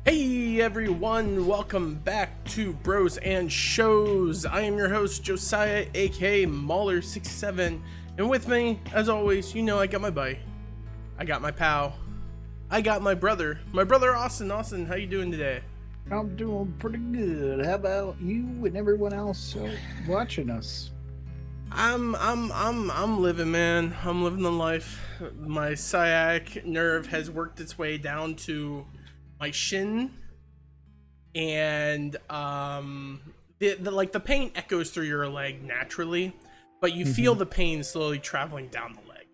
Hey everyone, welcome back to Bros and Shows. I am your host Josiah, aka Mauler67, and with me, as always, I got my buddy, I got my pal, I got my brother Austin. Austin, how you doing today? I'm doing pretty good. How about you and everyone else watching us? I'm living, man. I'm living the life. My sciatic nerve has worked its way down to my shin, and the pain echoes through your leg naturally, but you feel the pain slowly traveling down the leg.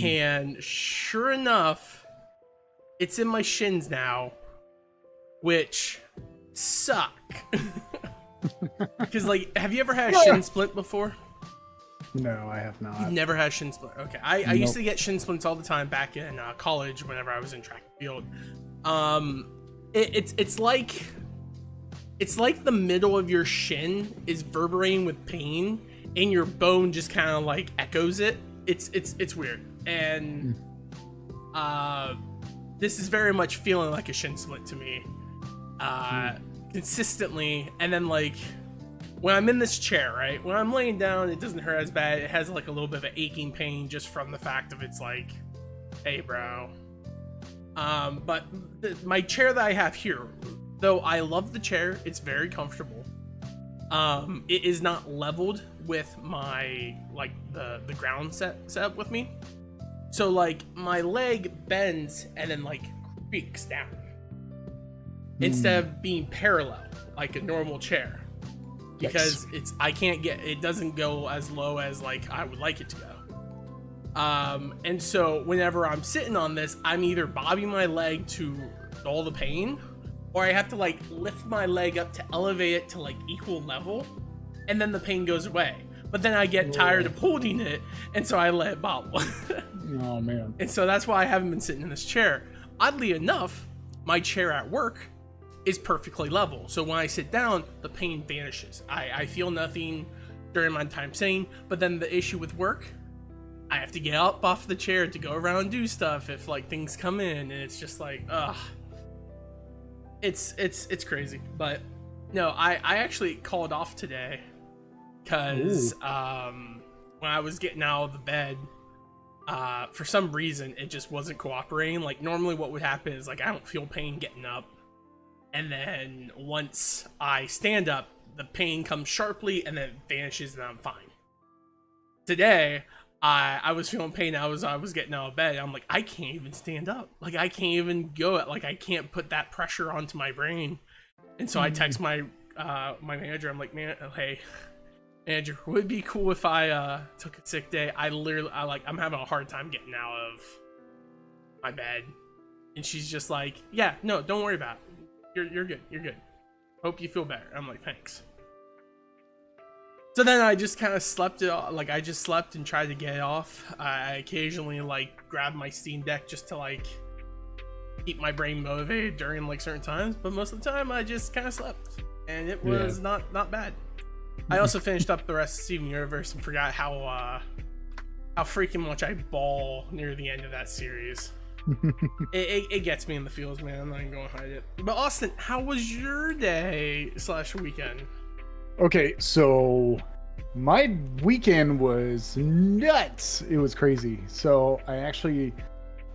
And sure enough, it's in my shins now, which suck. Because have you ever had a shin splint before? No, I have not. You've never had shin splint? Okay, I used to get shin splints all the time back in college whenever I was in track and field. It's like the middle of your shin is vibrating with pain, and your bone just kind of echoes it. It's weird, and this is very much feeling like a shin splint to me, consistently. And then when I'm in this chair, right? When I'm laying down, it doesn't hurt as bad. It has a little bit of an aching pain just from the fact of it's hey, bro. But my chair that I have here, though I love the chair, it's very comfortable. It is not leveled with my the ground set up with me. So my leg bends and then creaks down instead of being parallel like a normal chair. Because it doesn't go as low as I would like it to go. And so whenever I'm sitting on this, I'm either bobbing my leg to dull the pain, or I have to lift my leg up to elevate it to equal level, and then the pain goes away. But then I get tired of holding it, and so I let it bobble. Oh man. And so that's why I haven't been sitting in this chair. Oddly enough, my chair at work is perfectly level, so when I sit down, the pain vanishes. I feel nothing during my time sitting, but then the issue with work, I have to get up off the chair to go around and do stuff if things come in, and it's just ugh. It's crazy. But no, I actually called off today because when I was getting out of the bed, for some reason it just wasn't cooperating. Normally what would happen is I don't feel pain getting up, and then once I stand up, the pain comes sharply and then it vanishes and I'm fine. Today, I was feeling pain. I was getting out of bed. I'm I can't even stand up. I can't even go. I can't put that pressure onto my brain. And so I text my my manager. I'm man, hey, manager, would it be cool if I took a sick day? I'm having a hard time getting out of my bed. And she's just yeah, no, don't worry about it. You're good. You're good. Hope you feel better. I'm thanks. So then I just kind of slept it off. I just slept and tried to get it off. I occasionally grab my Steam Deck just to keep my brain motivated during certain times, but most of the time I just kind of slept, and it was not bad. I also finished up the rest of Steven Universe and forgot how freaking much I bawl near the end of that series. It gets me in the feels, man. I'm not even gonna hide it. But Austin, how was your day / weekend? Okay, so my weekend was nuts. It was crazy. So I actually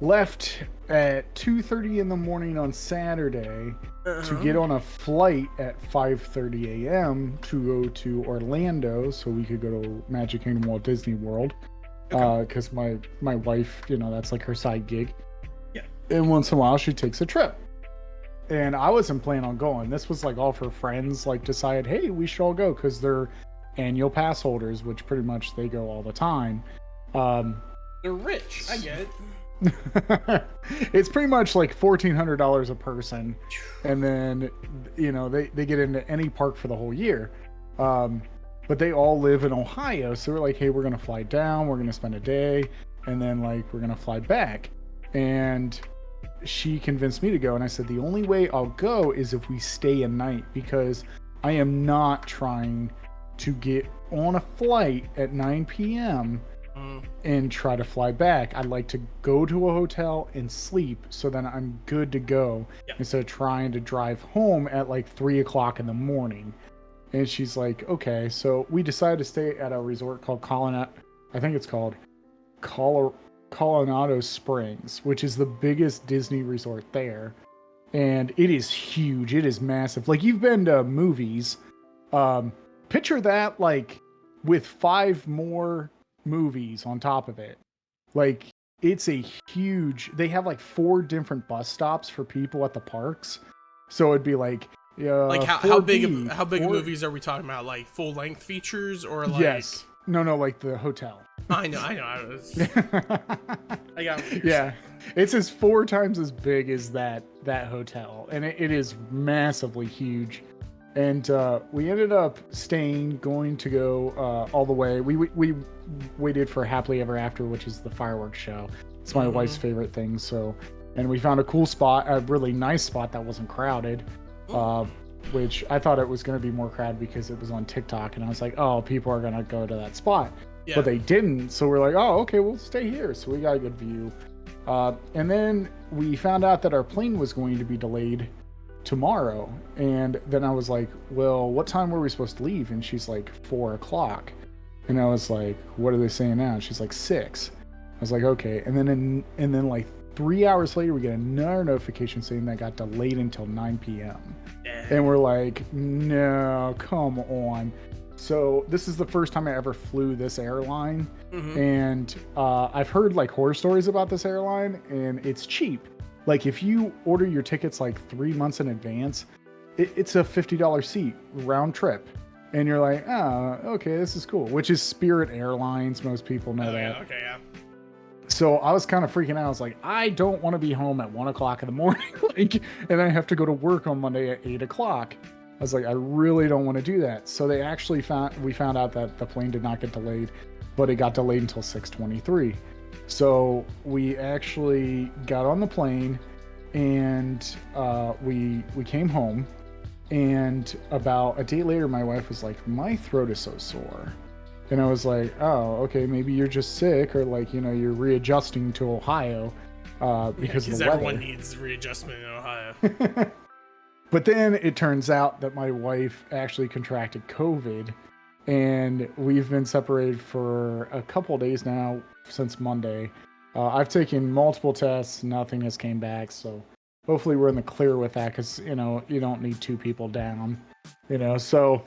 left at 2:30 in the morning on Saturday to get on a flight at 5:30 a.m. to go to Orlando so we could go to Magic Kingdom Walt Disney World. Because my wife, that's her side gig. Yeah. And once in a while she takes a trip. And I wasn't planning on going. This was all of her friends decided, hey, we should all go because they're annual pass holders, which pretty much they go all the time. They're rich. I get it. It's pretty much $1,400 a person, and then they get into any park for the whole year. But they all live in Ohio, so we're hey, we're gonna fly down, we're gonna spend a day, and then we're gonna fly back. And she convinced me to go, and I said the only way I'll go is if we stay a night, because I am not trying to get on a flight at 9 p.m. and try to fly back. I'd like to go to a hotel and sleep so then I'm good to go instead of trying to drive home at like 3 o'clock in the morning. And she's like, okay. So we decided to stay at a resort called Colorado Springs, which is the biggest Disney resort there. And it is huge. It is massive. Like, you've been to movies. Picture that, like, with 5 more movies on top of it. Like, it's a huge... They have, like, 4 different bus stops for people at the parks. So it'd be like... like, how big of movies are we talking about? Like, full-length features or, like... Yes. No, like the hotel. I know. I got what yeah. It's 4 times as big as that hotel, and it is massively huge. And we ended up going to go all the way. We waited for Happily Ever After, which is the fireworks show. It's my wife's favorite thing. So, and we found a cool spot, a really nice spot that wasn't crowded. Which I thought it was going to be more crowded because it was on TikTok, and I was like, oh, people are going to go to that spot. But they didn't, so we're like, oh, okay, we'll stay here. So we got a good view. And then we found out that our plane was going to be delayed tomorrow. And then I was like, well, what time were we supposed to leave? And she's like, 4 o'clock. And I was like, what are they saying now? And she's like, 6. I was like, okay. And then like 3 hours later, we get another notification saying that got delayed until 9 p.m. And we're like, no, come on. So this is the first time I ever flew this airline. And I've heard like horror stories about this airline, and it's cheap. Like, if you order your tickets like 3 months in advance, it's a $50 seat round trip. And you're like, oh, okay, this is cool. Which is Spirit Airlines. Most people know that. Yeah, okay, yeah. So I was kind of freaking out. I was like, I don't want to be home at 1 o'clock in the morning. And I have to go to work on Monday at 8 o'clock. I was like, I really don't want to do that. So we found out that the plane did not get delayed, but it got delayed until 6:23. So we actually got on the plane, and we came home. And about a day later, my wife was like, my throat is so sore. And I was like, oh, okay, maybe you're just sick, or like, you're readjusting to Ohio because of the weather. Everyone needs readjustment in Ohio. But then it turns out that my wife actually contracted COVID, and we've been separated for a couple days now since Monday. I've taken multiple tests, nothing has came back, so hopefully we're in the clear with that, because you don't need 2 people down. So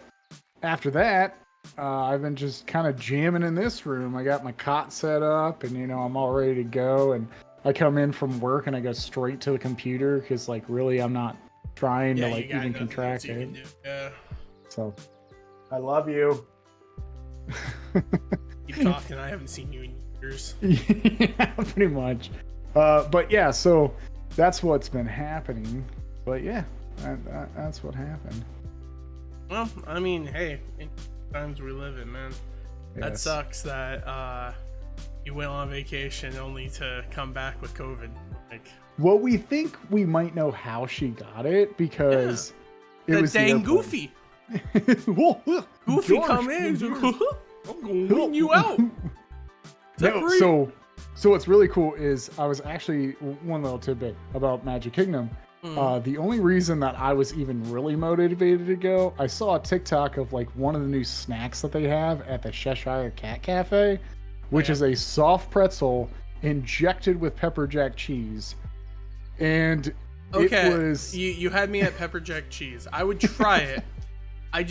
after that, I've been just kind of jamming in this room. I got my cot set up, and I'm all ready to go. And I come in from work and I go straight to the computer because, like, really, I'm not trying to like even contract it. Yeah. So, I love you. Keep talking. I haven't seen you in years. Yeah, pretty much. But yeah, so that's what's been happening. But yeah, that's what happened. Well, I mean, hey. Times we live in, man. Yes. That sucks that you went on vacation only to come back with COVID. Like, well, we think we might know how she got it because it was dang Goofy. Goofy George, come in. I'm gonna win you out. No, so what's really cool is I was actually one little tidbit about Magic Kingdom. The only reason that I was even really motivated to go, I saw a TikTok of like one of the new snacks that they have at the Cheshire Cat Cafe, which is a soft pretzel injected with pepper jack cheese. And it was... You had me at pepper jack cheese. I would try it. I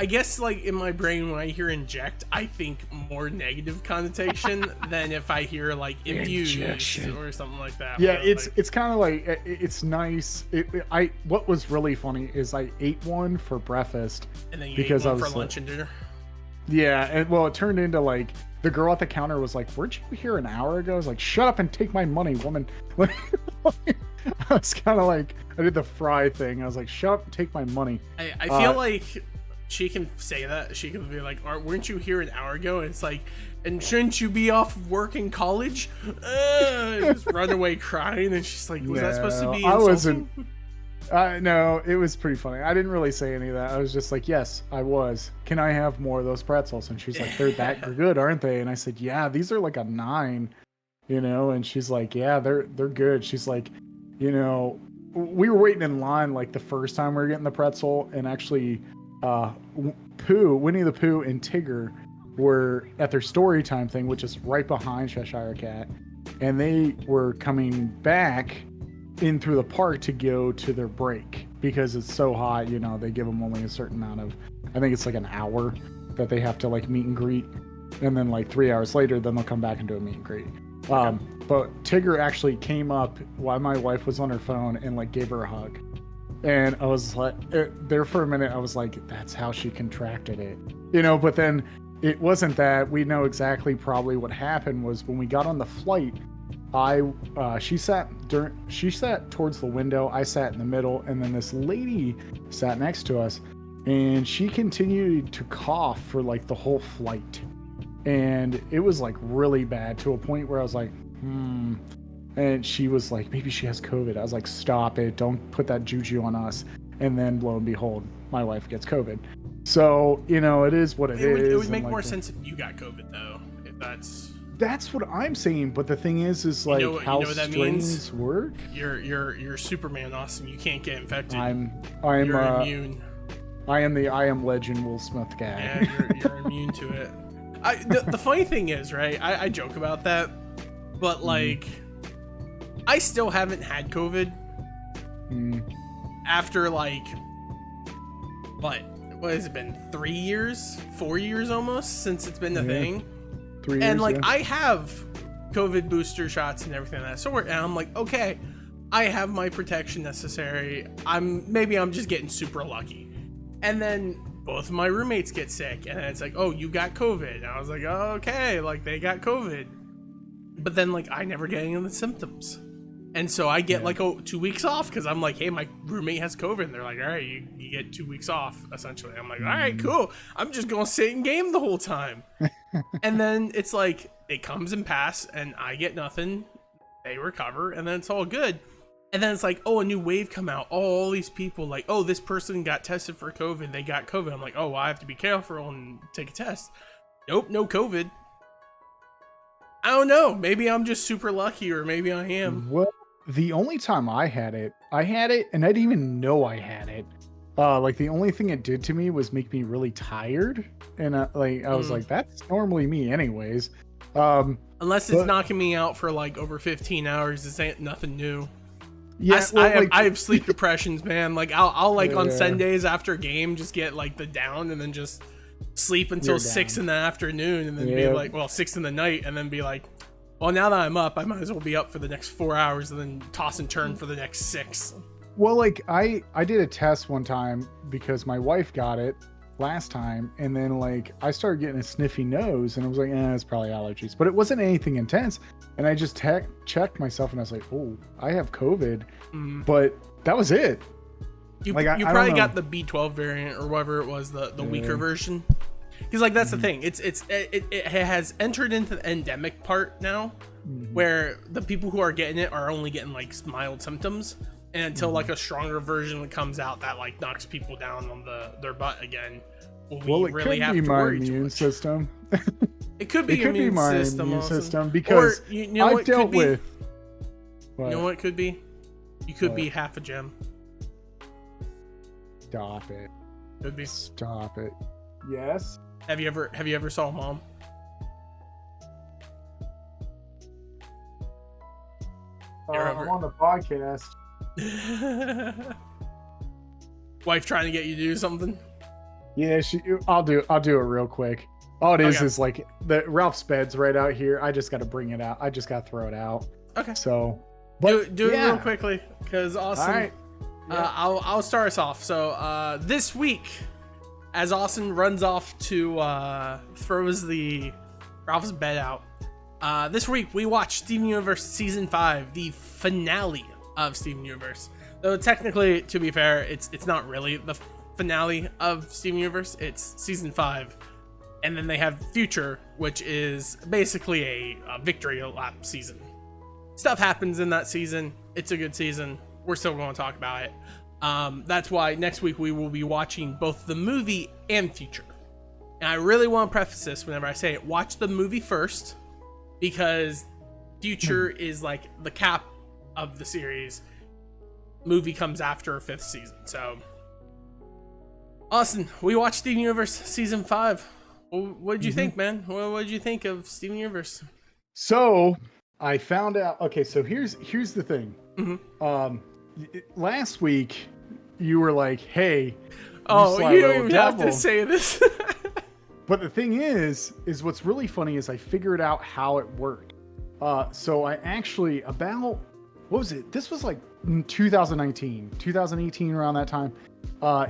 guess, like, in my brain, when I hear inject, I think more negative connotation than if I hear, like, infused or something like that. Yeah, it's kind of like, it's nice. What was really funny is I ate one for breakfast. And then you ate one for lunch and dinner? Yeah, and well, it turned into, like, the girl at the counter was like, weren't you here an hour ago? I was like, shut up and take my money, woman. I was kind of like, I did the fry thing. I was like, shut up and take my money. I feel like... she can say that. She can be like, weren't you here an hour ago? And it's like, and shouldn't you be off work in college? Just run away crying. And she's like, was that supposed to be insulting? No, it was pretty funny. I didn't really say any of that. I was just like, yes, I was. Can I have more of those pretzels? And she's like, they're that good, aren't they? And I said, yeah, these are like a 9, and she's like, yeah, they're good. She's like, we were waiting in line like the first time we were getting the pretzel, and actually Winnie the Pooh and Tigger were at their story time thing, which is right behind Cheshire Cat, and they were coming back in through the park to go to their break because it's so hot. They give them only a certain amount of, I think it's like an hour that they have to like meet and greet, and then like 3 hours later, then they'll come back and do a meet and greet. But Tigger actually came up while my wife was on her phone and like gave her a hug, and I was like, there for a minute, I was like, that's how she contracted it, But then it wasn't that. We know exactly probably what happened was when we got on the flight. She sat towards the window. I sat in the middle, and then this lady sat next to us, and she continued to cough for like the whole flight, and it was like really bad to a point where I was like, and she was like, maybe she has COVID. I was like, stop it! Don't put that juju on us. And then lo and behold, my wife gets COVID. So it is what it is. It would make more sense if you got COVID though. If That's what I'm saying, but the thing is like how strains work. You're Superman, Austin. You can't get infected. You're immune. I am Legend Will Smith guy. Yeah, you're immune to it. The funny thing is, right? I joke about that, but like, I still haven't had COVID. After like, what has it been? 3 years, 4 years almost since it's been a thing. 3 years, and like, I have COVID booster shots and everything of that sort, and I'm like, okay, I have my protection necessary. Maybe I'm just getting super lucky. And then both of my roommates get sick, and it's like, oh, you got COVID. And I was like, oh, okay, like they got COVID. But then like I never get any of the symptoms. And so I get like 2 weeks off because I'm like, hey, my roommate has COVID. And they're like, all right, you get 2 weeks off, essentially. I'm like, all right, cool. I'm just going to sit and game the whole time. And then it's like, it comes and pass, and I get nothing. They recover, and then it's all good. And then it's like, oh, a new wave come out. Oh, all these people, like, oh, this person got tested for COVID. They got COVID. I'm like, oh, well, I have to be careful and take a test. Nope, no COVID. I don't know. Maybe I'm just super lucky, or maybe I am. Well, the only time I had it, and I didn't even know I had it. Like the only thing it did to me was make me really tired, and I was like, that's normally me, anyways. Unless it's knocking me out for like over 15 hours, this ain't nothing new. Yeah, I have sleep depressions, man. Like I'll like on Sundays after a game just get like the down, and then just sleep until 6 in the afternoon, and then be like, well, 6 in the night, and then be like, well, now that I'm up, I might as well be up for the next 4 hours, and then toss and turn for the next 6. Well, like I did a test one time because my wife got it last time, and then like I started getting a sniffy nose, and I was like, it's probably allergies, but it wasn't anything intense. And I just checked myself, and I was like, oh, I have COVID, but that was it. You probably got the B12 variant or whatever it was, the weaker version. Because like that's the thing, it has entered into the endemic part now, where the people who are getting it are only getting like mild symptoms, and until like a stronger version comes out that like knocks people down on their butt again, it really could be my immune system. It could be my immune system because I've dealt with. You know what it could be? You could be half a gem. Stop it. Could be. Stop it. Yes. Have you ever saw Mom? I'm on the podcast. Wife trying to get you to do something? Yeah, I'll do it real quick. All it is like the Ralph's bed's right out here. I just got to bring it out. I just got to throw it out. Okay. So, but do it real quickly, because Austin. All right. Yeah. I'll start us off. So this week, as Austin runs off to throws the Ralph's bed out, this week we watched Steven Universe Season 5, the finale of Steven Universe. Though technically, to be fair, it's not really the finale of Steven Universe. It's Season 5. And then they have Future, which is basically a victory lap season. Stuff happens in that season. It's a good season. We're still going to talk about it. That's why next week we will be watching both the movie and Future. And I really want to preface this whenever I say it. Watch the movie first, because Future is like the cap of the series. Movie comes after 5th season. So, Austin, we watched Steven Universe season 5. What did you think, man? What did you think of Steven Universe? So I found out. Okay, so here's the thing. Last week you were like, "Hey, oh, you don't even have to say this." But the thing is what's really funny is I figured out how it worked. So I actually what was it? This was like 2019, 2018, around that time.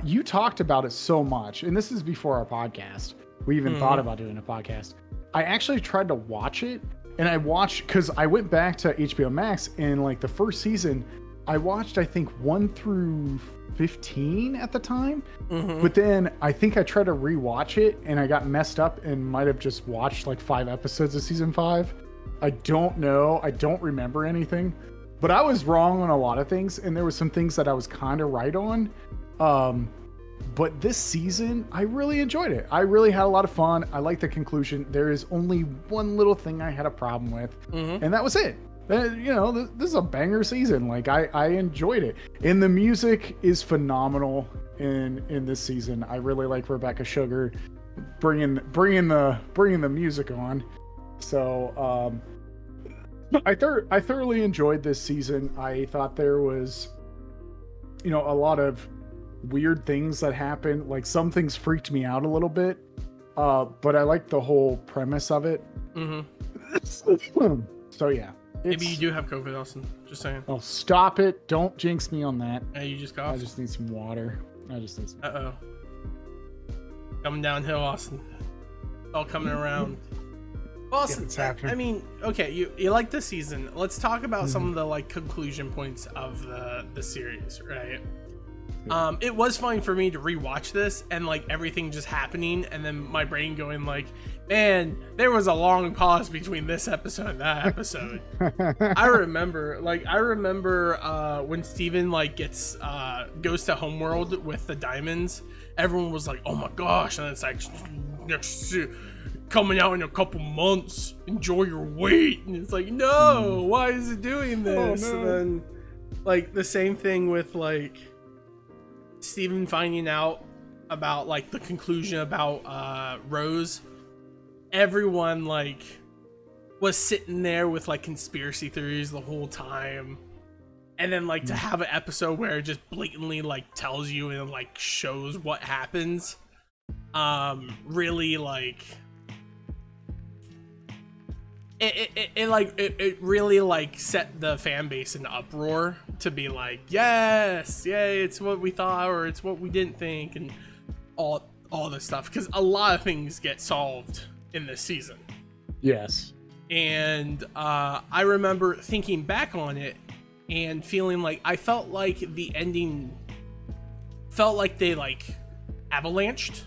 You talked about it so much, and this is before our podcast. We even thought about doing a podcast. I actually tried to watch it, and I watched, because I went back to HBO Max, and like the first season, I watched, I think, 1 through 15 at the time. But then I think I tried to rewatch it, and I got messed up and might have just watched like 5 episodes of season 5. I don't know. I don't remember anything. But I was wrong on a lot of things, and there were some things that I was kind of right on. But this season, I really enjoyed it. I really had a lot of fun. I like the conclusion. There is only one little thing I had a problem with, and that was it. You know, this is a banger season. Like, I enjoyed it. And the music is phenomenal in this season. I really like Rebecca Sugar bringing the music on. So, I thoroughly enjoyed this season. I thought there was, a lot of weird things that happened. Like, some things freaked me out a little bit, but I like the whole premise of it. So yeah, maybe you do have COVID, Austin. Just saying. Oh, stop it! Don't jinx me on that. Yeah, you just coughed. I just need some water. Coming downhill, Austin. All coming around. Austin, I mean, okay, you like the season. Let's talk about some of the like conclusion points of the series, right? It was fine for me to rewatch this and like everything just happening, and then my brain going like, man, there was a long pause between this episode and that episode. I remember when Steven like goes to Homeworld with the diamonds. Everyone was like, oh my gosh, and it's like coming out in a couple months, enjoy your wait. And it's like, no, why is it doing this? Oh, no. And then like the same thing with like Steven finding out about like the conclusion about Rose. Everyone like was sitting there with like conspiracy theories the whole time, and then like to have an episode where it just blatantly like tells you and like shows what happens, really like it really like set the fan base in uproar to be like, yes, yay, it's what we thought, or it's what we didn't think, and all this stuff, because a lot of things get solved in this season. Yes. And I remember thinking back on it and feeling like I felt like the ending felt like they like avalanched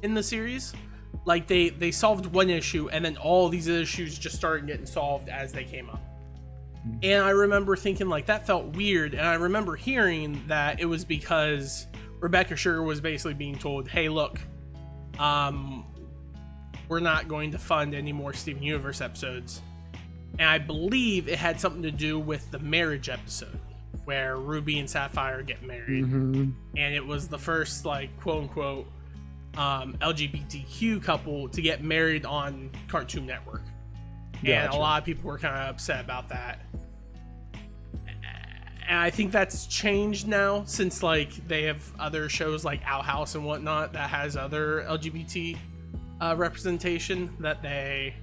in the series. Like they solved one issue, and then all these issues just started getting solved as they came up. And I remember thinking like that felt weird, and I remember hearing that it was because Rebecca Sugar was basically being told, hey, look, we're not going to fund any more Steven Universe episodes. And I believe it had something to do with the marriage episode where Ruby and Sapphire get married. And it was the first like quote unquote LGBTQ couple to get married on Cartoon Network. And a lot of people were kind of upset about that. And I think that's changed now, since like they have other shows like Outhouse and whatnot that has other LGBT representation that they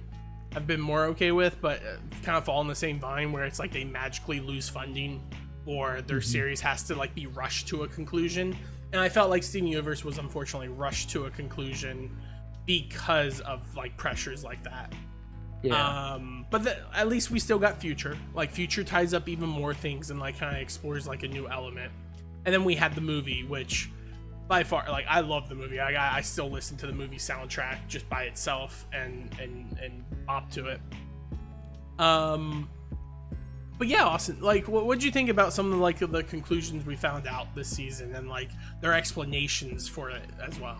have been more okay with, but kind of fall in the same vine where it's like they magically lose funding, or their series has to like be rushed to a conclusion. And I felt like Steven Universe was unfortunately rushed to a conclusion because of like pressures like that. Yeah. But at least we still got Future. Like Future ties up even more things and like kind of explores like a new element. And then we had the movie, which by far, like, I love the movie. I still listen to the movie soundtrack just by itself and bop to it. But yeah, Austin, like, what'd you think about some of like the conclusions we found out this season and like their explanations for it as well?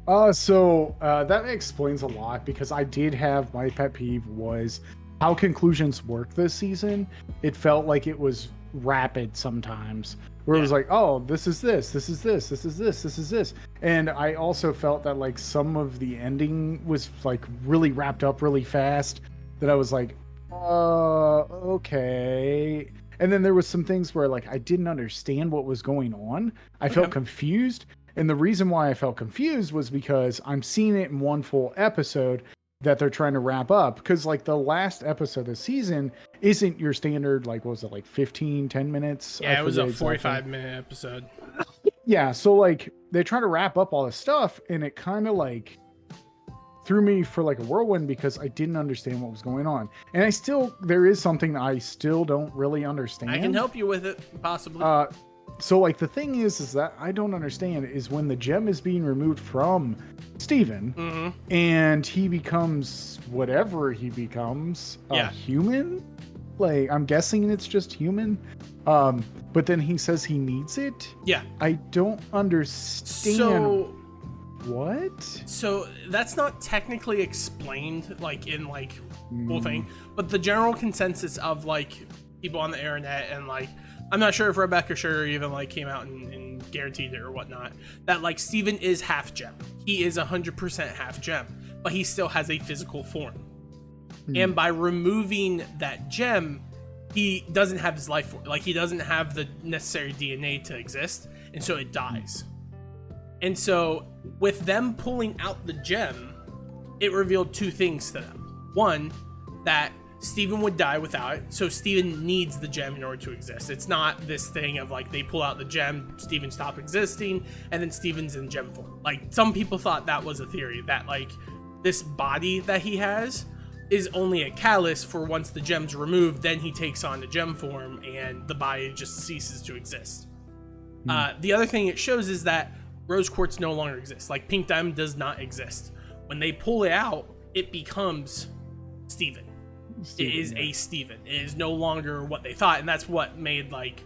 That explains a lot, because I did have my pet peeve was how conclusions work this season. It felt like it was rapid sometimes, where it was like, oh, this is this, this is this, this is this, this is this. And I also felt that like some of the ending was like really wrapped up really fast, that I was like, okay. And then there was some things where like I didn't understand what was going on. I felt confused. And the reason why I felt confused was because I'm seeing it in one full episode that they're trying to wrap up. Because like the last episode of the season isn't your standard, like, what was it, like 10 minutes? Yeah, it was a 45-minute episode. Yeah, so like they try to wrap up all this stuff, and it kind of like threw me for like a whirlwind, because I didn't understand what was going on. And there is something I still don't really understand. I can help you with it, possibly. So like the thing is that I don't understand is when the gem is being removed from Steven, and he becomes whatever he becomes, a human. Like, I'm guessing it's just human. But then he says he needs it. Yeah. I don't understand. So what? So that's not technically explained like in like whole thing, but the general consensus of like people on the internet, and like I'm not sure if Rebecca Sugar even like came out and guaranteed it or whatnot, that like Steven is half gem. He is 100% half gem, but he still has a physical form. And by removing that gem, he doesn't have his life force. Like, he doesn't have the necessary DNA to exist, and so it dies. And so with them pulling out the gem, it revealed two things to them. One, that Steven would die without it, so Steven needs the gem in order to exist. It's not this thing of like they pull out the gem, Steven stops existing, and then Steven's in gem form. Like, some people thought that was a theory, that like this body that he has is only a catalyst for once the gem's removed, then he takes on the gem form and the body just ceases to exist. The other thing it shows is that rose quartz no longer exists. Like, pink diamond does not exist. When they pull it out, it becomes Steven. It is a Steven. It is no longer what they thought, and that's what made like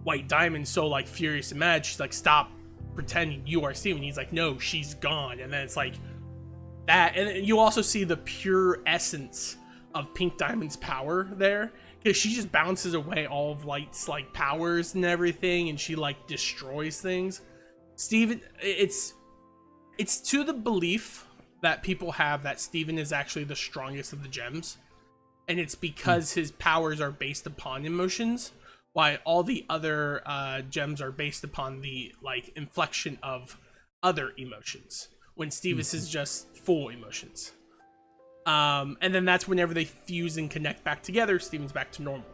White Diamond so like furious and mad. She's like, stop pretending you are Steven. He's like, no, she's gone. And then it's like that, and you also see the pure essence of Pink Diamond's power there, because she just bounces away all of Light's like powers and everything, and she like destroys things. Steven, it's to the belief that people have that Steven is actually the strongest of the gems. And it's because his powers are based upon emotions, while all the other gems are based upon the like inflection of other emotions. When Stevis is just full emotions. And then that's whenever they fuse and connect back together, Steven's back to normal.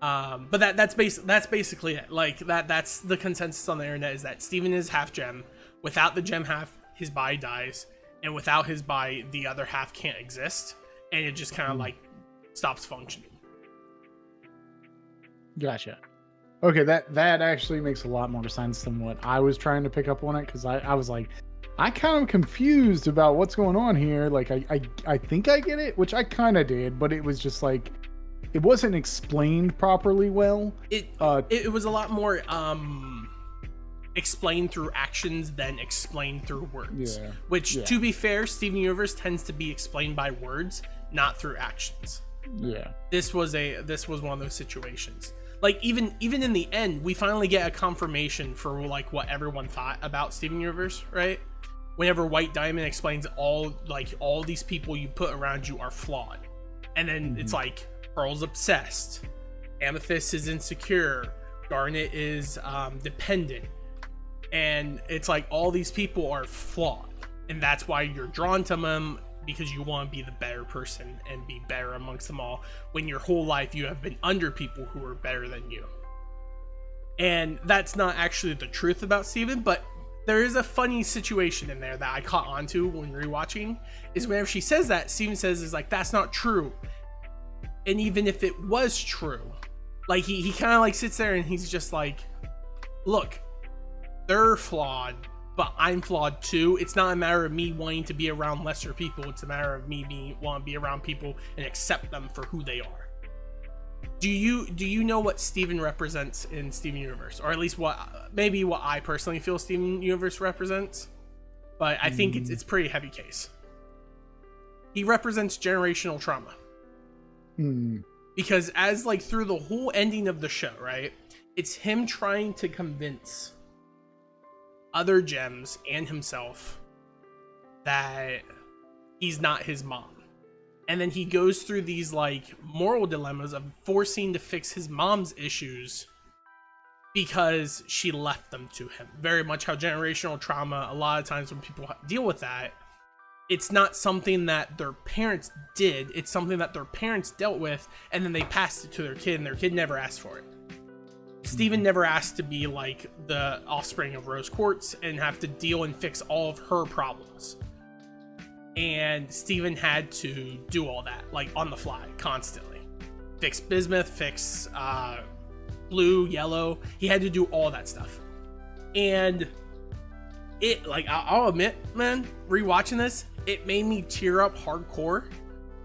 But that's basically it. Like that's the consensus on the internet, is that Steven is half gem. Without the gem half, his body dies, and without his body, the other half can't exist. And it just kind of like stops functioning. Gotcha. Okay, that actually makes a lot more sense than what I was trying to pick up on it, because I was like, I kind of confused about what's going on here. Like, I think I get it, which I kind of did, but it was just like, it wasn't explained properly well. It was a lot more explained through actions than explained through words. Yeah. Which, to be fair, Steven Universe tends to be explained by words, not through actions. Yeah. This was one of those situations. Like, even in the end, we finally get a confirmation for like what everyone thought about Steven Universe, right? Whenever White Diamond explains all these people you put around you are flawed, and then it's like Pearl's obsessed, Amethyst is insecure, Garnet is dependent, and it's like all these people are flawed, and that's why you're drawn to them, because you want to be the better person and be better amongst them all, when your whole life you have been under people who are better than you. And that's not actually the truth about Steven, but there is a funny situation in there that I caught onto when rewatching, is whenever she says that, Steven says is like, that's not true. And even if it was true, like he kind of like sits there and he's just like, look, they're flawed, but I'm flawed too. It's not a matter of me wanting to be around lesser people. It's a matter of me wanting to be around people and accept them for who they are. Do you know what Steven represents in Steven Universe, or at least what I personally feel Steven Universe represents? But I think it's pretty heavy case. He represents generational trauma. Because as like through the whole ending of the show, right? It's him trying to convince other gems and himself that he's not his mom. And then he goes through these like moral dilemmas of forcing to fix his mom's issues because she left them to him. Very much how generational trauma, a lot of times when people deal with that, it's not something that their parents did. It's something that their parents dealt with, and then they passed it to their kid, and their kid never asked for it. Steven never asked to be like the offspring of Rose Quartz and have to deal and fix all of her problems. And Steven had to do all that, like on the fly, constantly. Fix bismuth, fix blue, yellow. He had to do all that stuff. And it, like, I'll admit, man, rewatching this, it made me tear up hardcore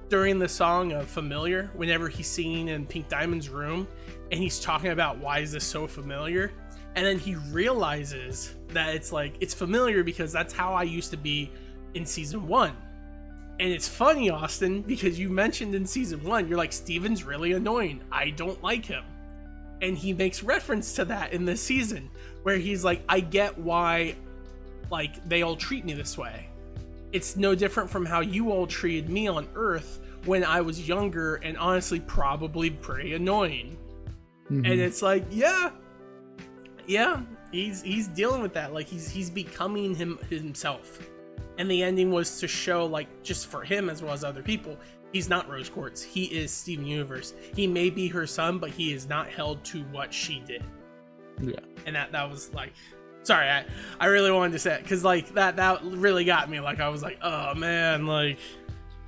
during the song of Familiar, whenever he's singing in Pink Diamond's room, and he's talking about why is this so familiar? And then he realizes that it's like, it's familiar because that's how I used to be in season 1. And it's funny, Austin, because you mentioned in season 1, you're like, Steven's really annoying. I don't like him. And he makes reference to that in this season, where he's like, I get why, like, they all treat me this way. It's no different from how you all treated me on Earth when I was younger and honestly probably pretty annoying. And it's like, yeah, he's dealing with that. Like, he's becoming himself. And the ending was to show, like, just for him as well as other people, he's not Rose Quartz. He is Steven Universe. He may be her son, but he is not held to what she did. Yeah. And that was like, sorry, I really wanted to say it, because like that really got me. Like, I was like, oh man, like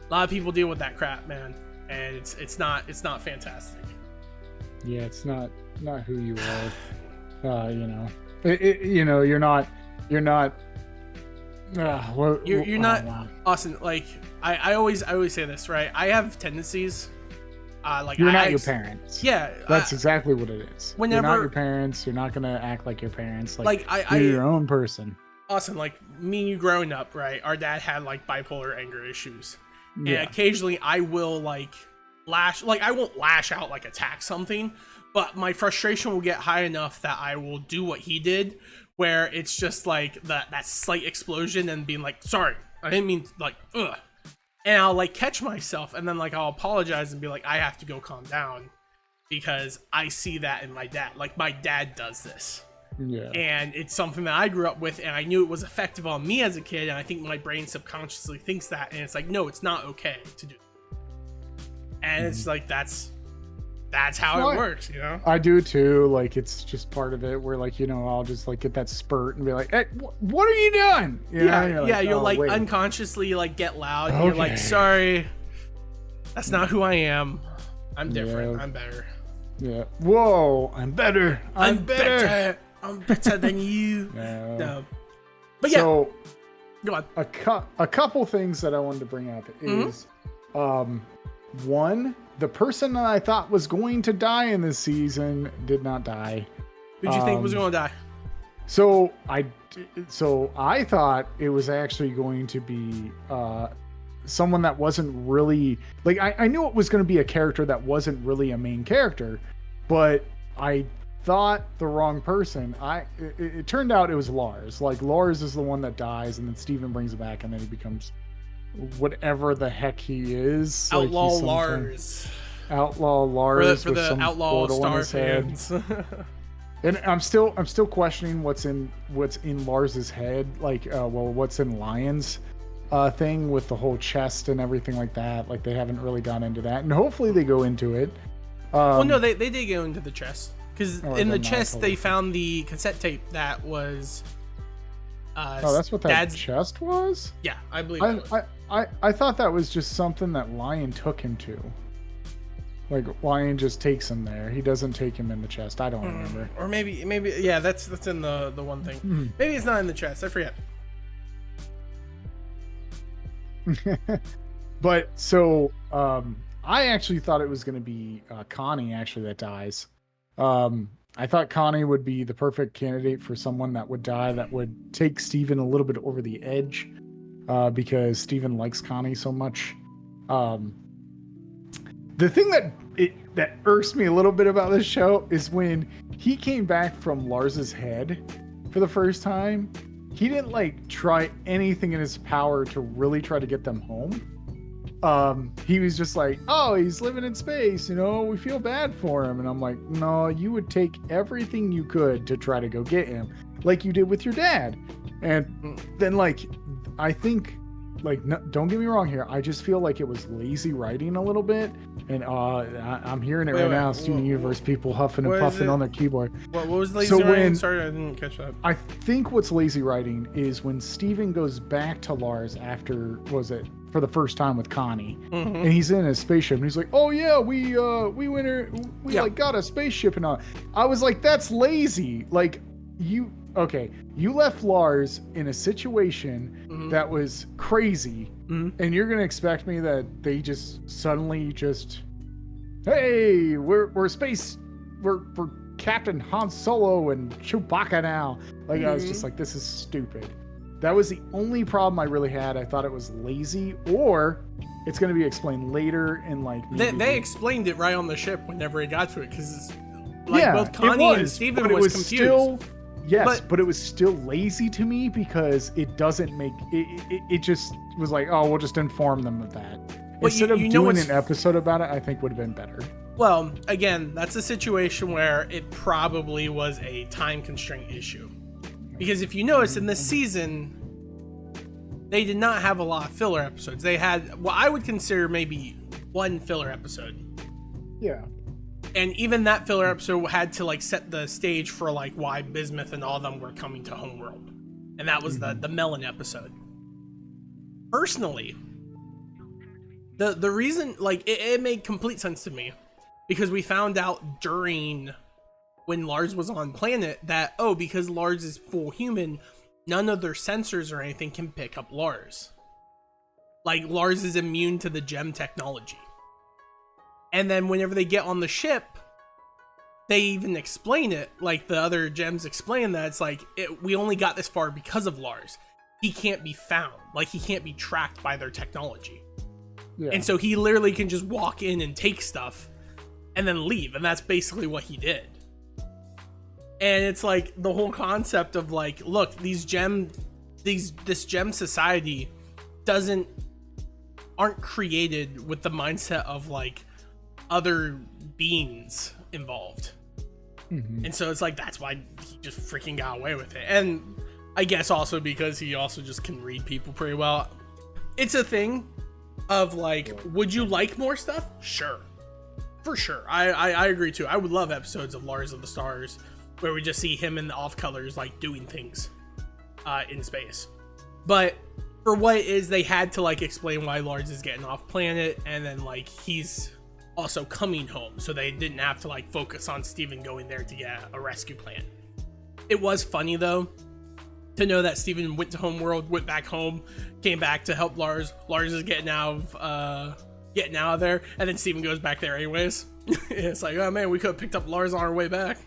a lot of people deal with that crap, man, and it's not fantastic. Yeah, it's not who you are. You know, you know, you're not. You're not Austin. Like, I always say this, right? I have tendencies. Like, you're not your parents. Yeah, that's exactly what it is. Whenever you're not your parents, you're not gonna act like your parents. Like you're your own person. Austin, like me and you growing up, right? Our dad had like bipolar anger issues, and occasionally I will like I won't lash out, like attack something, but my frustration will get high enough that I will do what he did, where it's just like that slight explosion and being like, sorry, I didn't mean, like, ugh. And I'll like catch myself, and then like I'll apologize and be like, I have to go calm down, because I see that in my dad. Like, my dad does this. Yeah. And it's something that I grew up with, and I knew it was effective on me as a kid, and I think my brain subconsciously thinks that, and it's like, no, it's not okay to do. And it's like, that's how it works, you know? I do too. Like, it's just part of it where, like, you know, I'll just like get that spurt and be like, hey, what are you doing? You know? You'll like unconsciously like get loud. And you're like, sorry, that's not who I am. I'm different. I'm better. Yeah. Whoa, I'm better. I'm better. I'm better than you. No. But yeah. So, go on. A couple things that I wanted to bring up is, one, the person that I thought was going to die in this season did not die. Who'd you think was going to die? So I thought it was actually going to be someone that wasn't really, like, I knew it was going to be a character that wasn't really a main character, but I thought the wrong person. It turned out it was Lars. Like, Lars is the one that dies, and then Steven brings it back, and then he becomes whatever the heck he is. Outlaw like Lars. Outlaw Lars for the Outlaw Star fans. And I'm still questioning what's in Lars's head. Like, what's in Lion's thing with the whole chest and everything like that. Like, they haven't really gone into that, and hopefully they go into it. Well, no, they did go into the chest, because in the chest they found the cassette tape that was. That's what that chest was? Yeah, I believe. I thought that was just something that Lion took him to. Like, Lion just takes him there. He doesn't take him in the chest. I don't remember. Or maybe, yeah, that's in the one thing. Maybe it's not in the chest. I forget. But so I actually thought it was going to be Connie actually that dies. I thought Connie would be the perfect candidate for someone that would die, that would take Steven a little bit over the edge, because Steven likes Connie so much. The thing that irks me a little bit about this show is when he came back from Lars's head for the first time, he didn't like try anything in his power to really try to get them home. He was just like, oh, he's living in space, you know, we feel bad for him. And I'm like, no, you would take everything you could to try to go get him, like you did with your dad. And then, like, I think, like, no, don't get me wrong here, I just feel like it was lazy writing a little bit. And I'm hearing it right now, Steven Universe people huffing and puffing on their keyboard. What was lazy writing? Sorry, I didn't catch that. I think what's lazy writing is when Steven goes back to Lars after, for the first time with Connie, and he's in a spaceship, and he's like, "Oh yeah, we like got a spaceship and all." I was like, "That's lazy." Like, you left Lars in a situation that was crazy, and you're gonna expect me that they just suddenly hey, we're space, we're Captain Han Solo and Chewbacca now. Like, I was just like, this is stupid. That was the only problem I really had. I thought it was lazy, or it's going to be explained later in like... They explained it right on the ship whenever it got to it, because like both Connie and Steven was confused. But it was still lazy to me because it doesn't make... It just was like, oh, we'll just inform them of that. Instead of doing an episode about it, I think would have been better. Well, again, that's a situation where it probably was a time constraint issue. Because if you notice, in this season, they did not have a lot of filler episodes. They had what I would consider maybe one filler episode. Yeah. And even that filler episode had to like set the stage for like why Bismuth and all of them were coming to Homeworld. And that was the Melon episode. Personally, the reason, like, it made complete sense to me. Because we found out during... when Lars was on planet that, oh, because Lars is full human, none of their sensors or anything can pick up Lars. Like, Lars is immune to the gem technology. And then whenever they get on the ship, they even explain it, like the other gems explain that it's like, we only got this far because of Lars. He can't be found. Like, he can't be tracked by their technology. Yeah. And so he literally can just walk in and take stuff and then leave. And that's basically what he did. And it's like the whole concept of like, look, this gem society aren't created with the mindset of like other beings involved. And so it's like, that's why he just freaking got away with it. And I guess also because he also just can read people pretty well. It's a thing of like, would you like more stuff? Sure. For sure. I agree too. I would love episodes of Lars of the Stars where we just see him in the off colors, like doing things in space. But for what it is, they had to like explain why Lars is getting off planet, and then like he's also coming home, so they didn't have to like focus on Steven going there to get a rescue plan. It was funny though to know that Steven went to Homeworld, went back home, came back to help Lars. Lars is getting out of there, and then Steven goes back there anyways. It's like, oh man, we could have picked up Lars on our way back.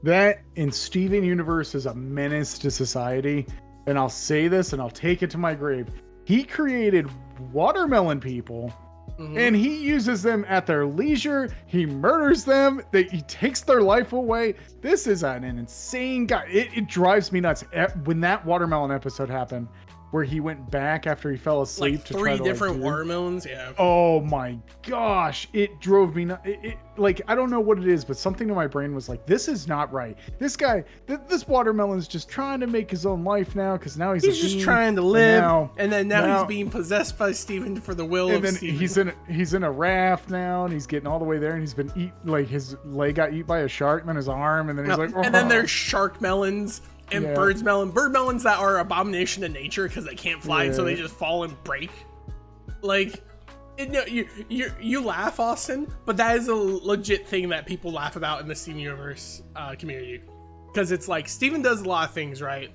That in Steven Universe is a menace to society, and I'll say this and I'll take it to my grave. He created watermelon people, and he uses them at their leisure. He murders them. He takes their life away. This is an insane guy. It drives me nuts. When that watermelon episode happened, where he went back after he fell asleep like to three try to different watermelons. Yeah. Oh my gosh, it drove me nuts. Like, I don't know what it is, but something in my brain was like, this is not right. This guy, this watermelon is just trying to make his own life now, because now he's just trying to live, and then now he's being possessed by Steven for the will of Steven. He's in a raft now, and he's getting all the way there, and he's been like his leg got eaten by a shark, and then his arm, and then he's like, oh. And then there's shark melons. And bird melons that are abomination to nature because they can't fly, so they just fall and break. Like, you laugh, Austin, but that is a legit thing that people laugh about in the Steven Universe community, because it's like Steven does a lot of things right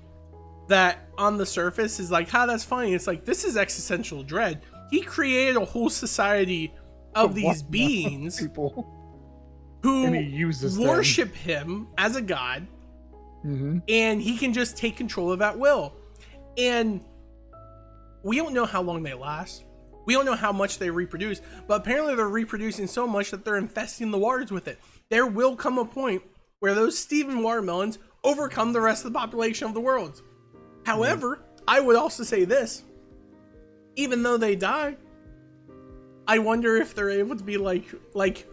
that on the surface is like, that's funny. It's like, this is existential dread. He created a whole society of these beings people who and he uses worship him as a god, and he can just take control of at will. And we don't know how long they last. We don't know how much they reproduce, but apparently they're reproducing so much that they're infesting the waters with it. There will come a point where those Steven watermelons overcome the rest of the population of the world. However, I would also say this: even though they die, I wonder if they're able to be like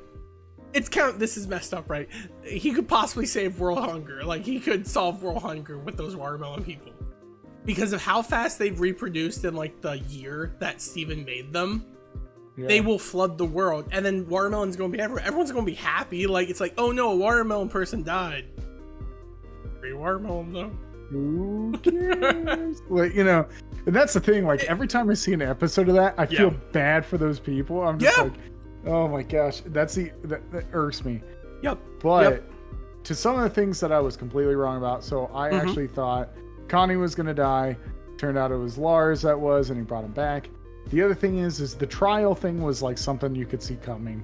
it's this is messed up, right? He could possibly save world hunger. Like, he could solve world hunger with those watermelon people. Because of how fast they've reproduced in like the year that Steven made them, they will flood the world, and then watermelon's gonna be everywhere. Everyone's gonna be happy. Like, it's like, oh no, a watermelon person died. Free watermelon though. Who cares? Like, you know, and that's the thing. Like, every time I see an episode of that, I feel bad for those people. I'm just like, oh my gosh, that irks me. Yep. But to some of the things that I was completely wrong about. So I actually thought Connie was going to die. Turned out it was Lars that was, and he brought him back. The other thing is the trial thing was like something you could see coming.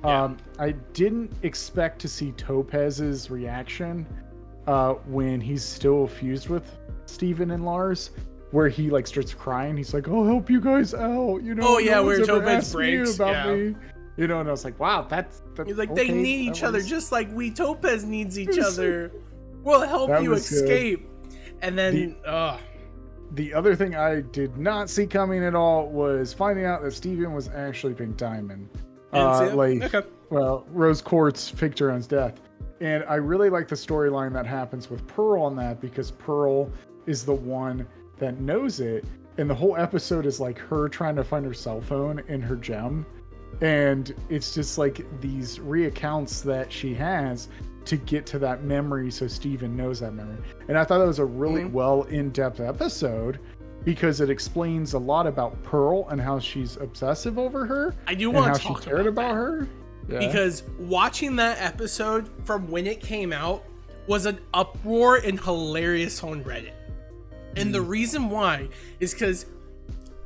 I didn't expect to see Topaz's reaction when he's still fused with Steven and Lars, where he like starts crying. He's like, "I'll help you guys out," you know. Oh yeah, where Topaz breaks about me. You know, and I was like, "Wow, that's he's like, okay, they need each other just like we Topaz needs each other. We'll help you escape." Good. And then, the other thing I did not see coming at all was finding out that Steven was actually Pink Diamond. Well, Rose Quartz faked her own death. And I really like the storyline that happens with Pearl on that, because Pearl is the one that knows it. And the whole episode is like her trying to find her cell phone and her gem. And it's just like these reaccounts that she has to get to that memory, so Steven knows that memory. And I thought that was a really well in-depth episode, because it explains a lot about Pearl and how she's obsessive over her. I do want to talk how she cared about her. Yeah. Because watching that episode from when it came out was an uproar and hilarious on Reddit. And the reason why is because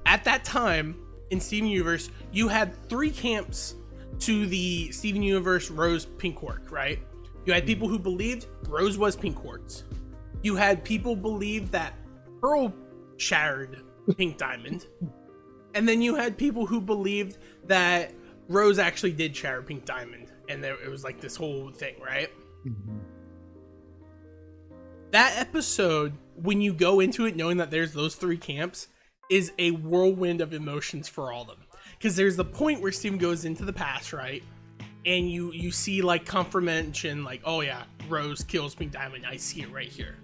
at that time in Steven Universe, you had 3 camps to the Steven Universe Rose Pink Quartz, right? You had people who believed Rose was Pink Quartz. You had people believe that Pearl shattered Pink Diamond. And then you had people who believed that Rose actually did shatter Pink Diamond. And it was like this whole thing, right? That episode, when you go into it knowing that there's those 3 camps, is a whirlwind of emotions for all of them. Because there's the point where Steven goes into the past, right? And you see like confirmation, like, oh yeah, Rose kills Pink Diamond. I see it right here.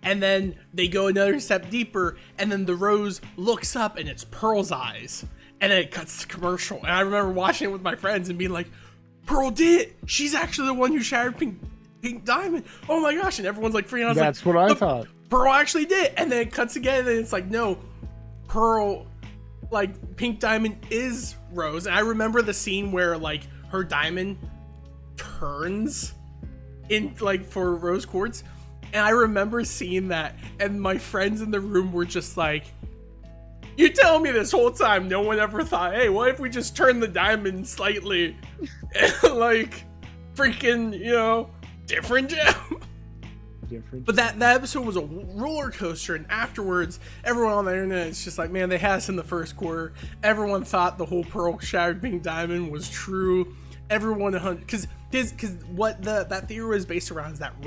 And then they go another step deeper, and then the Rose looks up and it's Pearl's eyes. And then it cuts to commercial. And I remember watching it with my friends and being like, Pearl did it! She's actually the one who shattered Pink Diamond. Oh my gosh. And everyone's like freaking out. That's what I thought. Pearl actually did it. And then it cuts again, and it's like, no, Pearl, like, Pink Diamond is Rose. And I remember the scene where like her diamond turns in like for Rose Quartz, and I remember seeing that, and my friends in the room were just like, you tell me this whole time no one ever thought, hey, what if we just turn the diamond slightly and like freaking, you know, different gem? But that episode was a roller coaster, and afterwards everyone on the internet is just like, man, they had us in the first quarter. Everyone thought the whole Pearl shattered Pink Diamond was true. Everyone, because what that theory was based around is that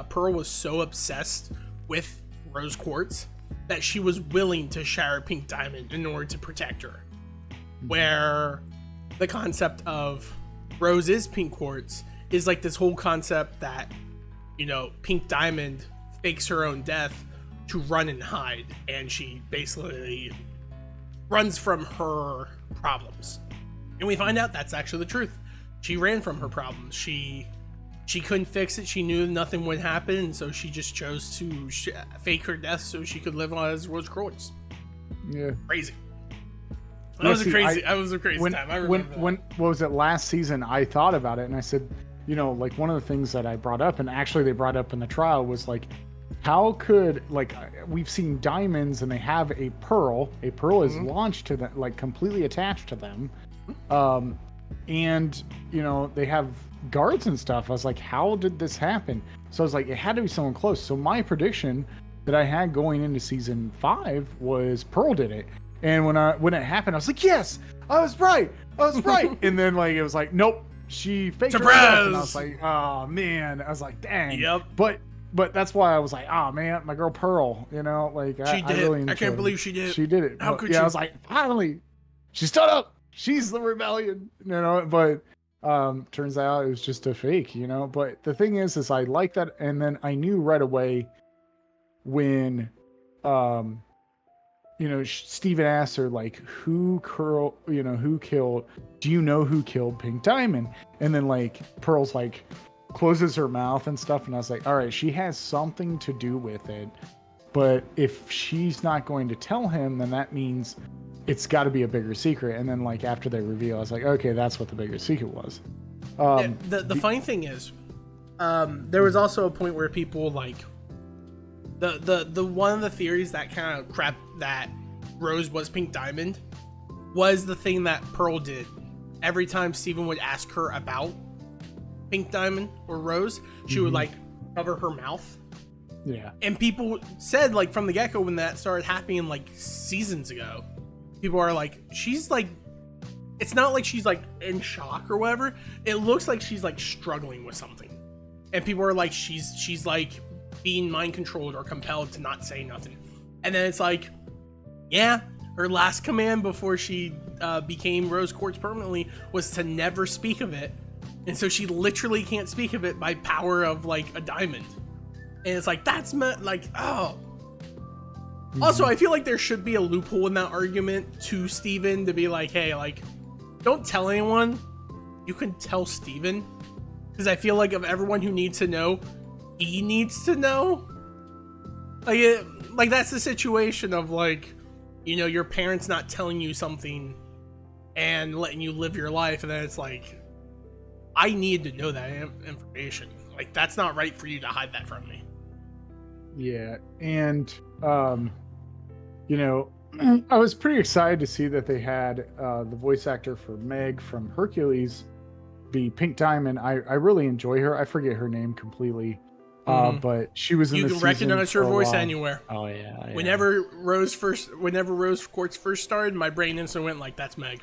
Pearl was so obsessed with Rose Quartz that she was willing to shatter Pink Diamond in order to protect her. Where the concept of Rose is Pink Quartz is like this whole concept that, you know, Pink Diamond fakes her own death to run and hide, and she basically runs from her problems. And we find out that's actually the truth. She ran from her problems. She couldn't fix it. She knew nothing would happen, and so she just chose to fake her death so she could live on as Rose Quartz. Yeah, crazy. That was a crazy time. I remember when what was it, last season? I thought about it, and I said, you know, like, one of the things that I brought up, and actually they brought up in the trial, was like, how could, like, we've seen diamonds and they have a pearl is launched to them, like completely attached to them, And you know, they have guards and stuff. I was like, how did this happen? So I was like, it had to be someone close. So my prediction that I had going into season 5 was Pearl did it. And when it happened, I was like, yes, I was right. And then like it was like, nope, she faked her death. And I was like, oh man. I was like, dang. Yep. But that's why I was like, oh man, my girl Pearl, you know, like she did. I really I can't believe she did. She did it. How could she? I was like, finally, she stood up. She's the rebellion, you know. But turns out it was just a fake, you know. But the thing is I like that, and then I knew right away when, you know, Steven asked her like, who killed? Do you know who killed Pink Diamond? And then like Pearl's like closes her mouth and stuff, and I was like, all right, she has something to do with it. But if she's not going to tell him, then that means it's got to be a bigger secret. And then like after they reveal, I was like, okay, that's what the bigger secret was. The funny thing is, there was also a point where people like the one of the theories that kind of crap that Rose was Pink Diamond was the thing that Pearl did. Every time Steven would ask her about Pink Diamond or Rose, she would like cover her mouth. Yeah. And people said like from the get-go when that started happening like seasons ago, people are like, she's like, it's not like she's like in shock or whatever. It looks like she's like struggling with something. And people are like, she's like being mind controlled or compelled to not say nothing. And then it's like, yeah, her last command before she became Rose Quartz permanently was to never speak of it. And so she literally can't speak of it by power of like a diamond. And it's like, that's like, oh. Also, I feel like there should be a loophole in that argument to Steven to be like, hey, like, don't tell anyone. You can tell Steven. Because I feel like of everyone who needs to know, he needs to know. Like that's the situation of like, you know, your parents not telling you something and letting you live your life. And then it's like, I need to know that information. Like, that's not right for you to hide that from me. Yeah. And, you know, I was pretty excited to see that they had the voice actor for Meg from Hercules be Pink Diamond. I really enjoy her. I forget her name completely. But she was in the season. You can recognize her voice anywhere. Oh yeah. Whenever Rose Quartz first started, my brain instantly went like, that's Meg.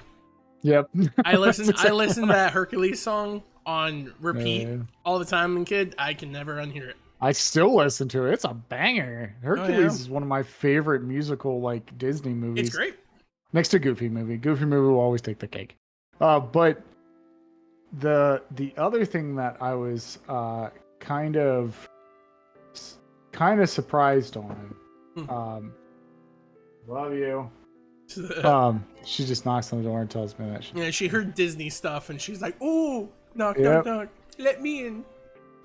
Yep. I listened to that Hercules song on repeat all the time, and kid, I can never unhear it. I still listen to it. It's a banger. Hercules is one of my favorite musical like Disney movies. It's great. Next to Goofy movie. Goofy movie will always take the cake. But the other thing that I was kind of surprised on, love you. She just knocks on the door and tells me that she heard Disney stuff and she's like, "Oh, knock, let me in."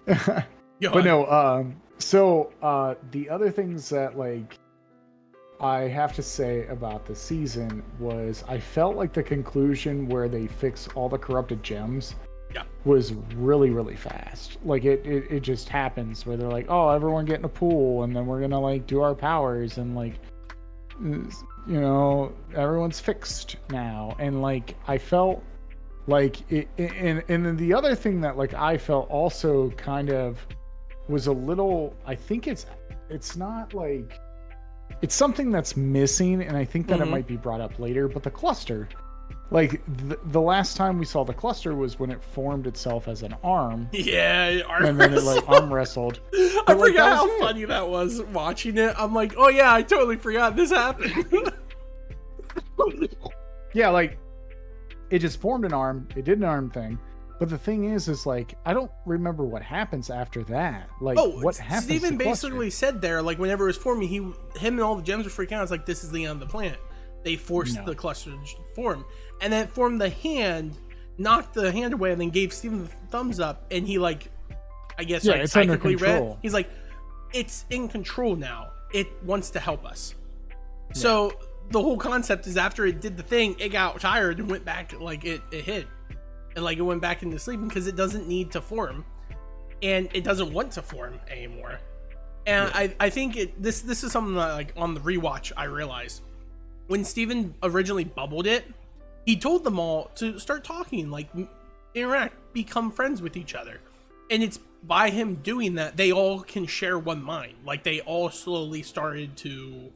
But no, so the other things that like I have to say about the season was I felt like the conclusion where they fix all the corrupted gems was really, really fast. Like it just happens where they're like, oh, everyone get in a pool and then we're gonna like do our powers and like, you know, everyone's fixed now. And like I felt like it, and then the other thing that like I felt also kind of was a little, I think it's not like, it's something that's missing, and I think that it might be brought up later, but the cluster, like the last time we saw the cluster was when it formed itself as an arm. Yeah, and then it like arm wrestled. I forgot how funny that was watching it. I'm like, oh yeah, I totally forgot this happened. Yeah, like it just formed an arm. It did an arm thing. But the thing is like, I don't remember what happens after that. Like, what happens? Steven basically said there, like, whenever it was forming, him and all the gems were freaking out. It's like, this is the end of the planet. They forced the cluster to form. And then it formed the hand, knocked the hand away, and then gave Steven the thumbs up. And he, like, I guess, like, it's under control. Read. He's like, it's in control now. It wants to help us. Yeah. So the whole concept is after it did the thing, it got tired and went back, like, it hid. And like it went back into sleeping because it doesn't need to form, and it doesn't want to form anymore. And I think this is something that like on the rewatch I realized when Steven originally bubbled it, he told them all to start talking, like interact, become friends with each other. And it's by him doing that, they all can share one mind. Like they all slowly started to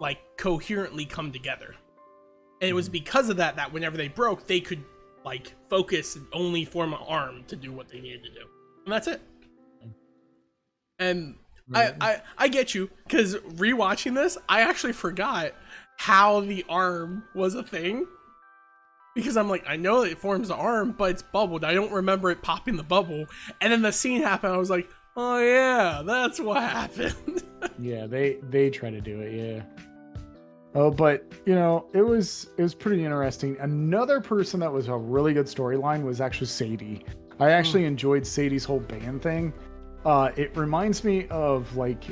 like coherently come together. And it was because of that, that whenever they broke, they could like focus and only form an arm to do what they needed to do. And that's it. And I get you, because rewatching this, I actually forgot how the arm was a thing. Because I'm like, I know it forms the arm, but it's bubbled. I don't remember it popping the bubble. And then the scene happened. I was like, oh yeah, that's what happened. Yeah, they try to do it, yeah. Oh, but you know, it was pretty interesting. Another person that was a really good storyline was actually Sadie. I actually enjoyed Sadie's whole band thing. It reminds me of like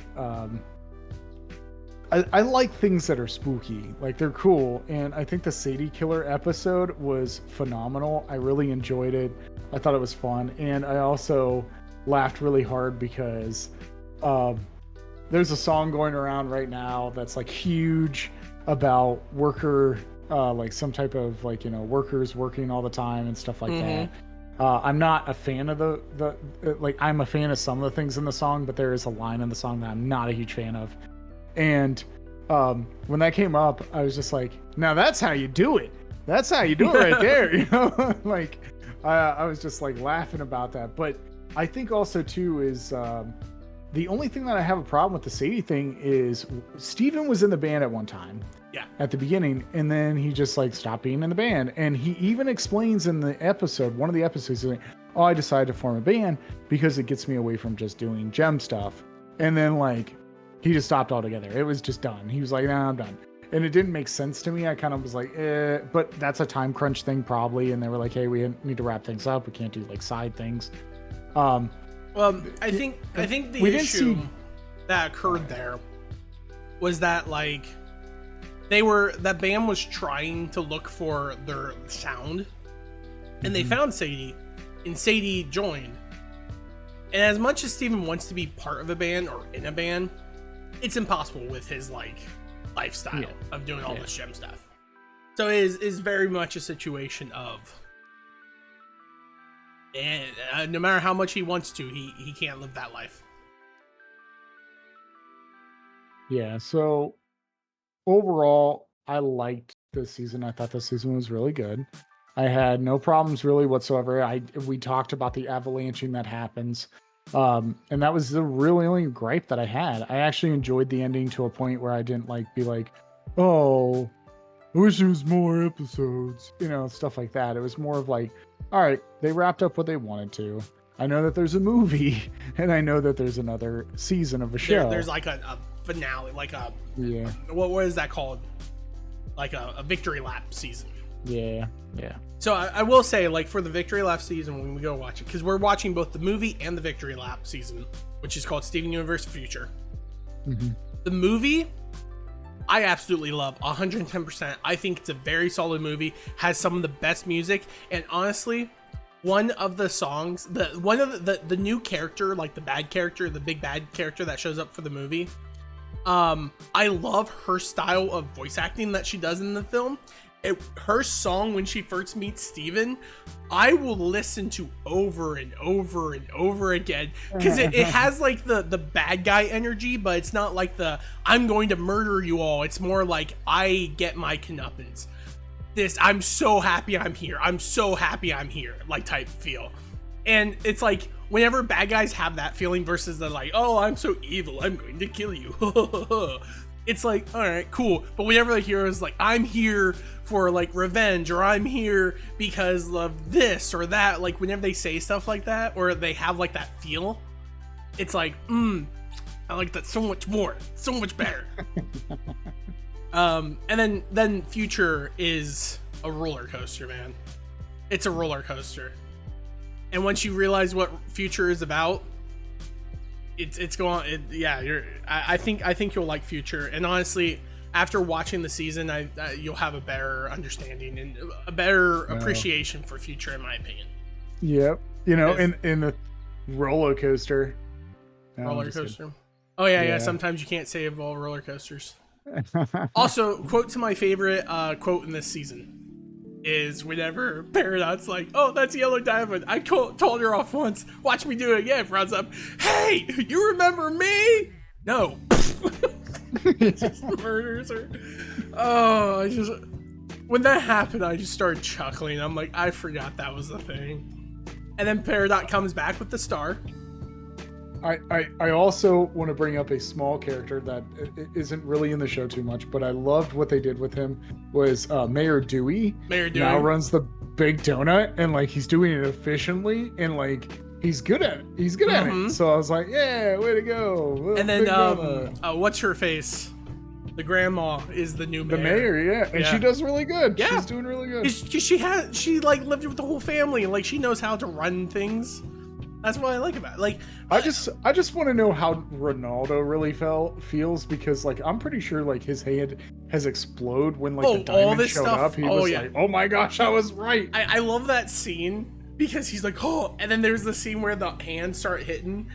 I like things that are spooky, like they're cool, and I think the Sadie Killer episode was phenomenal. I really enjoyed it. I thought it was fun, and I also laughed really hard because there's a song going around right now that's like huge about worker, like some type of like, you know, workers working all the time and stuff like that. I'm not a fan of the like, I'm a fan of some of the things in the song, but there is a line in the song that I'm not a huge fan of. And when that came up, I was just like, now that's how you do it. That's how you do it right there. You know, like I was just like laughing about that. But I think also too is the only thing that I have a problem with the Sadie thing is Steven was in the band at one time. Yeah. At the beginning, and then he just like stopped being in the band. And he even explains in the episode, one of the episodes, he's like, oh, I decided to form a band because it gets me away from just doing gem stuff. And then like he just stopped altogether. It was just done. He was like, nah, I'm done. And it didn't make sense to me. I kind of was like, but that's a time crunch thing probably. And they were like, hey, we need to wrap things up. We can't do like side things. Well, I think the issue that occurred there was that like that band was trying to look for their sound, and they found Sadie, and Sadie joined. And as much as Steven wants to be part of a band or in a band, it's impossible with his like lifestyle of doing all this gem stuff. So it is very much a situation of, and no matter how much he wants to, he can't live that life. Yeah, so overall, I liked this season. I thought this season was really good. I had no problems really whatsoever. We talked about the avalanching that happens. And that was the really only gripe that I had. I actually enjoyed the ending to a point where I didn't like be like, oh, I wish there was more episodes, you know, stuff like that. It was more of like, all right, they wrapped up what they wanted to. I know that there's a movie, and I know that there's another season of a show. There's like a finale, like a yeah. What is that called? Like a victory lap season. Yeah. So I will say, like, for the victory lap season, when we go watch it, because we're watching both the movie and the victory lap season, which is called Steven Universe Future. The movie, I absolutely love 110%. I think it's a very solid movie, has some of the best music, and honestly, one of the songs, the new character, like the bad character, the big bad character that shows up for the movie, I love her style of voice acting that she does in the film. Her song when she first meets Steven, I will listen to over and over and over again, because it has like the bad guy energy, but it's not like the I'm going to murder you all. It's more like I get my comeuppance. I'm so happy I'm here. I'm so happy I'm here, like type feel. And it's like whenever bad guys have that feeling versus the like, oh, I'm so evil, I'm going to kill you. It's like, all right, cool. But whenever the hero is like, I'm here for like revenge, or I'm here because of this or that, like whenever they say stuff like that, or they have like that feel, it's like, I like that so much more, so much better. And then Future is a roller coaster, man. It's a roller coaster. And once you realize what Future is about, it's going. I think you'll like Future. And honestly, after watching the season, you'll have a better understanding and a better appreciation for Future, in my opinion. Yep. You know, in the roller coaster. Roller coaster. Oh yeah. Sometimes you can't save all roller coasters. Also, quote to my favorite quote in this season. is whenever Paradox like, oh, that's Yellow Diamond. I told her off once. Watch me do it again. Runs up. Hey, you remember me? No. Just murders her. Oh, when that happened, I just started chuckling. I'm like, I forgot that was the thing. And then Peridot comes back with the star. I also want to bring up a small character that isn't really in the show too much, but I loved what they did with him was Mayor Dewey. Mayor Dewey now runs the Big Donut, and like he's doing it efficiently, and like he's good at it. He's good at it. So I was like, yeah, way to go. And then what's her face? The grandma is the new mayor. The mayor, yeah, and she does really good. Yeah. She's doing really good. She like lived with the whole family, and like she knows how to run things. That's what I like about it. Like I just want to know how Ronaldo really feels, because like I'm pretty sure like his hand has exploded when like the diamond showed up. He was like, oh my gosh, I was right. I love that scene because he's like, oh, and then there's the scene where the hands start hitting,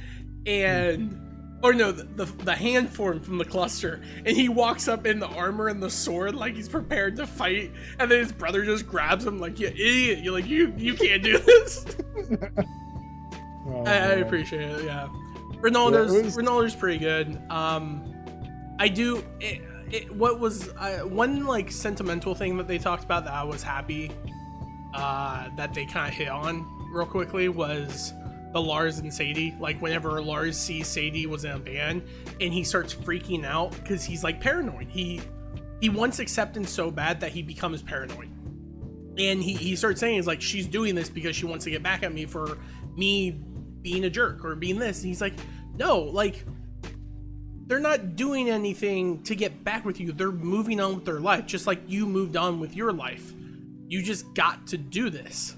and or no, the hand form from the cluster, and he walks up in the armor and the sword like he's prepared to fight, and then his brother just grabs him like, you idiot, you're like, you can't do this. I appreciate it. Yeah, Ronaldo's pretty good. I do. What was one like sentimental thing that they talked about that I was happy that they kind of hit on real quickly was the Lars and Sadie. Like whenever Lars sees Sadie was in a band and he starts freaking out because he's like paranoid. He wants acceptance so bad that he becomes paranoid, and he starts saying, he's like, she's doing this because she wants to get back at me for me being a jerk or being this. And he's like, no, like they're not doing anything to get back with you. They're moving on with their life, just like you moved on with your life. You just got to do this.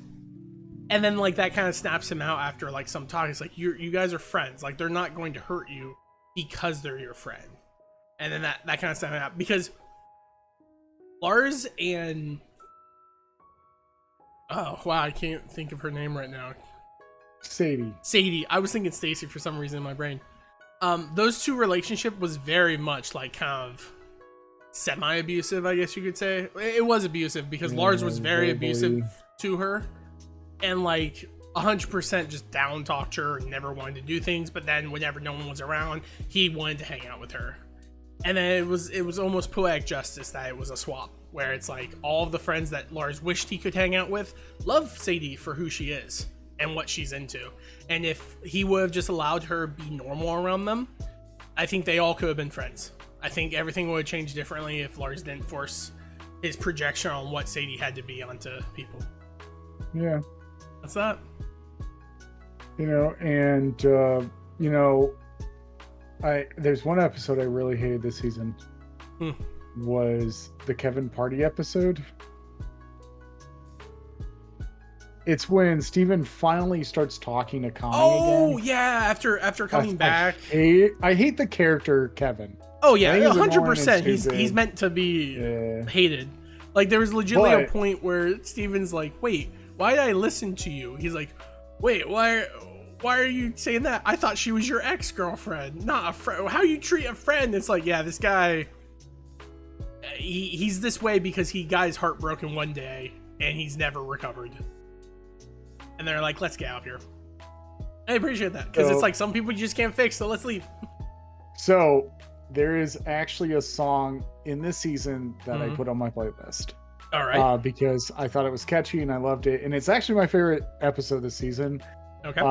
And then like that kind of snaps him out after like some talk. It's like, you guys are friends. Like they're not going to hurt you because they're your friend. And then that kind of snapped him out because Lars and oh wow, I can't think of her name right now. Sadie. I was thinking Stacy for some reason in my brain. Those two relationship was very much like kind of semi-abusive, I guess you could say. It was abusive because Lars was very abusive to her, and like 100% just down talked her and never wanted to do things. But then whenever no one was around, he wanted to hang out with her. And then it was almost poetic justice that it was a swap, where it's like all of the friends that Lars wished he could hang out with love Sadie for who she is and what she's into. And if he would have just allowed her be normal around them, I think they all could have been friends. I think everything would have changed differently if Lars didn't force his projection on what Sadie had to be onto people. Yeah. That's that. You know, and you know, there's one episode I really hated this season. Was the Kevin Party episode. It's when Steven finally starts talking to Connie again. Oh yeah, after coming back. I hate the character Kevin. Oh yeah, 100%. He's meant to be hated. Like there was legitimately a point where Steven's like, "Wait, why did I listen to you?" He's like, "Wait, why are you saying that? I thought she was your ex-girlfriend, not a friend. How you treat a friend?" It's like, yeah, this guy, he's this way because he got his heart broken one day and he's never recovered. And they're like, let's get out of here. I appreciate that because it's like some people you just can't fix, so let's leave. So there is actually a song in this season that I put on my playlist. All right. Because I thought it was catchy and I loved it, and it's actually my favorite episode this season. Okay.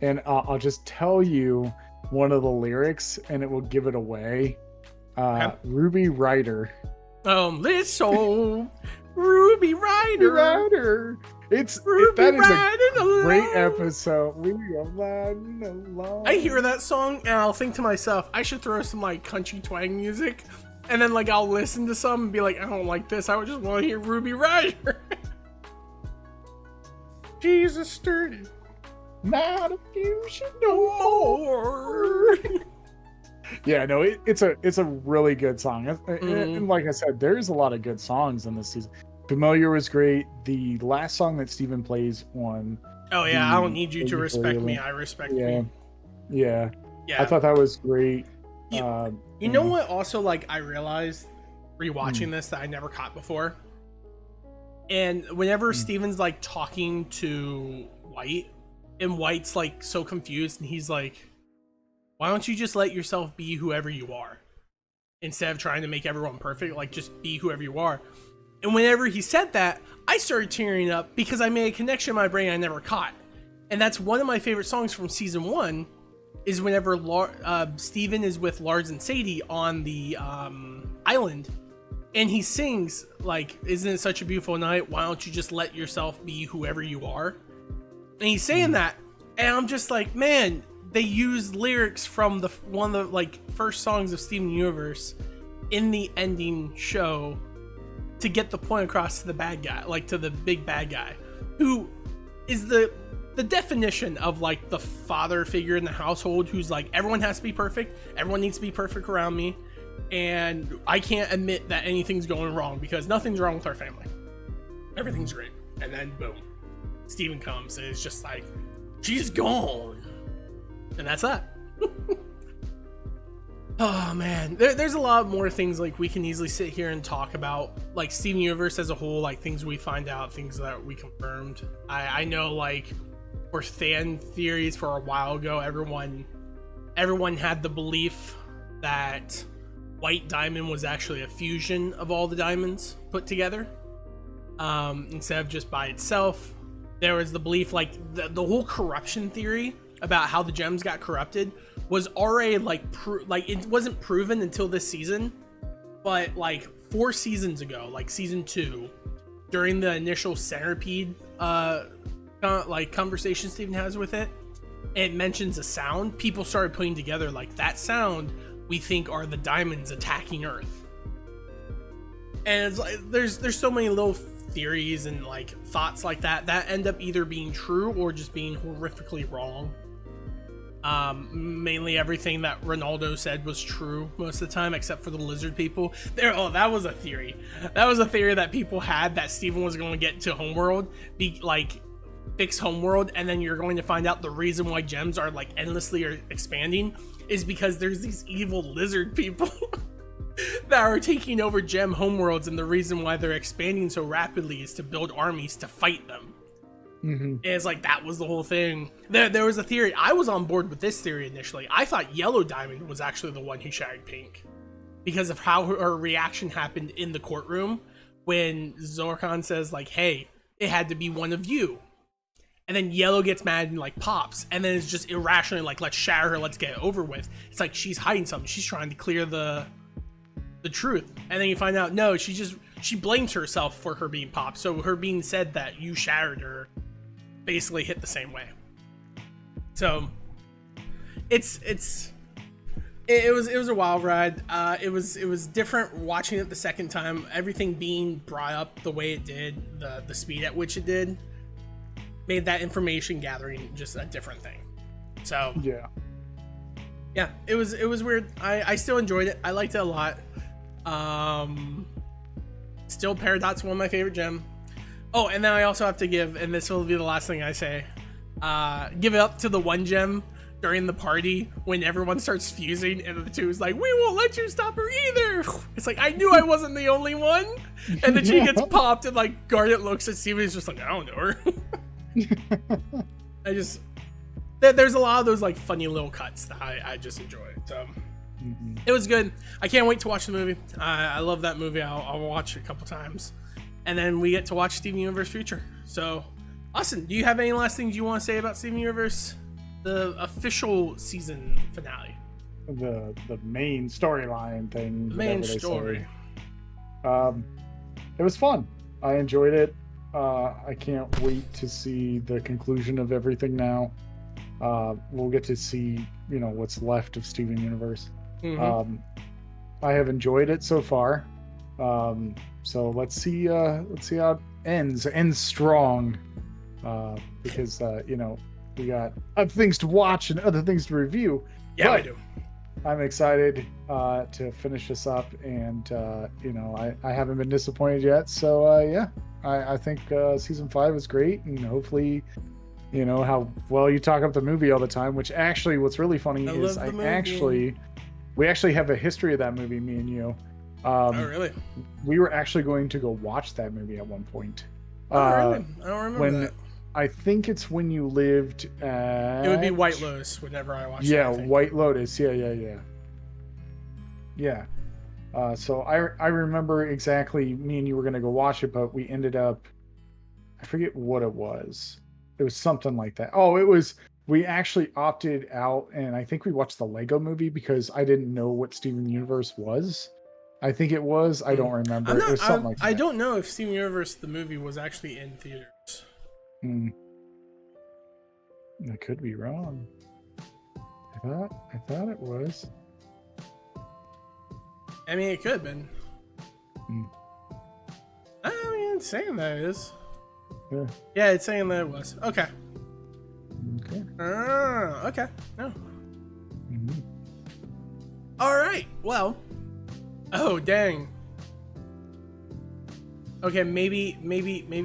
And I'll just tell you one of the lyrics, and it will give it away. Ruby Rider. Listen, Ruby Rider. That is a great episode. We are riding along. I hear that song and I'll think to myself, I should throw some like country twang music, and then like I'll listen to some and be like, I don't like this. I would just want to hear Ruby Rider. Jesus sturdy. Not a fusion no more. Yeah, no, it's a really good song. And like I said, there's a lot of good songs in this season. Familiar was great. The last song that Steven plays on. Oh yeah, I don't need you to respect me. I respect me. Yeah. I thought that was great. You know what? Also, like I realized rewatching this that I never caught before. And whenever Steven's like talking to White, and White's like so confused, and he's like, why don't you just let yourself be whoever you are instead of trying to make everyone perfect? Like, just be whoever you are. And whenever he said that, I started tearing up because I made a connection in my brain I never caught. And that's one of my favorite songs from season 1, is whenever Steven is with Lars and Sadie on the island, and he sings like, isn't it such a beautiful night? Why don't you just let yourself be whoever you are? And he's saying that, and I'm just like, man, they used lyrics from one of the like first songs of Steven Universe in the ending show to get the point across to the bad guy, like to the big bad guy, who is the definition of like the father figure in the household, who's like, everyone has to be perfect, everyone needs to be perfect around me, and I can't admit that anything's going wrong because nothing's wrong with our family, everything's great. And then boom, Steven comes and it's just like, she's gone, and that's that. Oh man, there's a lot more things like we can easily sit here and talk about, like Steven Universe as a whole, like things we find out, things that we confirmed. I know, like, for fan theories for a while ago, everyone had the belief that White Diamond was actually a fusion of all the diamonds put together, instead of just by itself. There was the belief, like the whole corruption theory about how the gems got corrupted was already like it wasn't proven until this season, but like 4 seasons ago, like season 2, during the initial centipede like conversation Steven has with it, it mentions a sound. People started putting together like, that sound we think are the diamonds attacking Earth. And it's like there's so many little theories and like thoughts like that end up either being true or just being horrifically wrong. Mainly everything that Ronaldo said was true most of the time, except for the lizard people. That was a theory. That was a theory that people had, that Steven was going to get to Homeworld, fix Homeworld, and then you're going to find out the reason why gems are like endlessly expanding is because there's these evil lizard people that are taking over gem homeworlds, and the reason why they're expanding so rapidly is to build armies to fight them. And it's like, that was the whole thing. There was a theory. I was on board with this theory initially. I thought Yellow Diamond was actually the one who shattered Pink because of how her reaction happened in the courtroom when Zorkon says like, hey, it had to be one of you. And then Yellow gets mad and like pops, and then it's just irrationally like, let's shatter her, let's get it over with. It's like she's hiding something. She's trying to clear the truth. And then you find out, no, she blames herself for her being popped. So her being said that you shattered her basically hit the same way. So it was a wild ride. It was different watching it the second time. Everything being brought up the way it did, the speed at which it did, made that information gathering just a different thing. So yeah, it was weird. I still enjoyed it. I liked it a lot. Still, Peridot's one of my favorite gem. Oh, and then I also have to give, and this will be the last thing I say, give it up to the one gem during the party when everyone starts fusing, and the two is like, we won't let you stop her either. It's like, I knew I wasn't the only one. And then she gets popped, and like Garnet looks at Steven, and is just like, I don't know her. There's a lot of those like funny little cuts that I just enjoy. So it was good. I can't wait to watch the movie. I love that movie. I'll watch it a couple times, and then we get to watch Steven Universe Future. So, Austin, do you have any last things you want to say about Steven Universe, the official season finale? The main storyline thing. The main story. It was fun. I enjoyed it. I can't wait to see the conclusion of everything now. We'll get to see, what's left of Steven Universe. I have enjoyed it so far. So let's see how it ends strong. Because we got other things to watch and other things to review. Yeah, I do. I'm excited to finish this up, and I haven't been disappointed yet. So yeah, I think season 5 is great, and hopefully, how well you talk up the movie all the time. Which actually, what's really funny is we actually have a history of that movie, me and you. Oh, really? We were actually going to go watch that movie at one point. Oh, really? I don't remember when that. I think it's when you lived at. It would be White Lotus whenever I watched it. Yeah, I think. White Lotus. Yeah. So I remember exactly. Me and you were gonna go watch it, but we ended up. I forget what it was. It was something like that. Oh, it was. We actually opted out, and I think we watched the Lego Movie because I didn't know what Steven Universe was. I think it was. I don't remember. It was something like that. I don't know if Steven Universe the movie was actually in theaters. I could be wrong. I thought it was. I mean, it could have been. I mean, it's saying that it is. Yeah, it's saying that it was. Okay. Okay. No. All right. Well. Oh, dang. Okay, maybe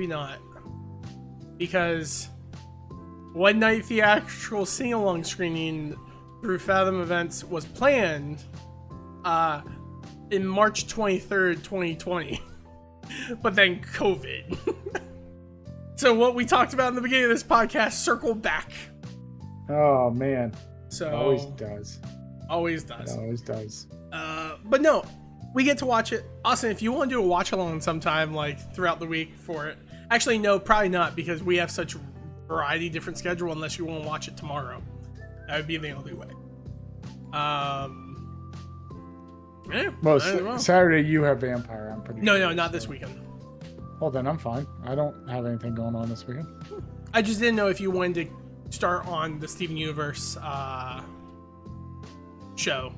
not. Because one night theatrical sing-along screening through Fathom Events was planned in March 23rd, 2020. But then COVID. So what we talked about in the beginning of this podcast circled back. Oh, man. So it always does. Always does. It always does. But no, we get to watch it. Austin, if you want to do a watch along sometime, like throughout the week for it. Actually, no, probably not, because we have such a variety different schedule unless you want to watch it tomorrow. That would be the only way. Yeah, well, Saturday you have Vampire, I'm pretty sure. No, not this weekend. Well, then I'm fine. I don't have anything going on this weekend. I just didn't know if you wanted to start on the Steven Universe show.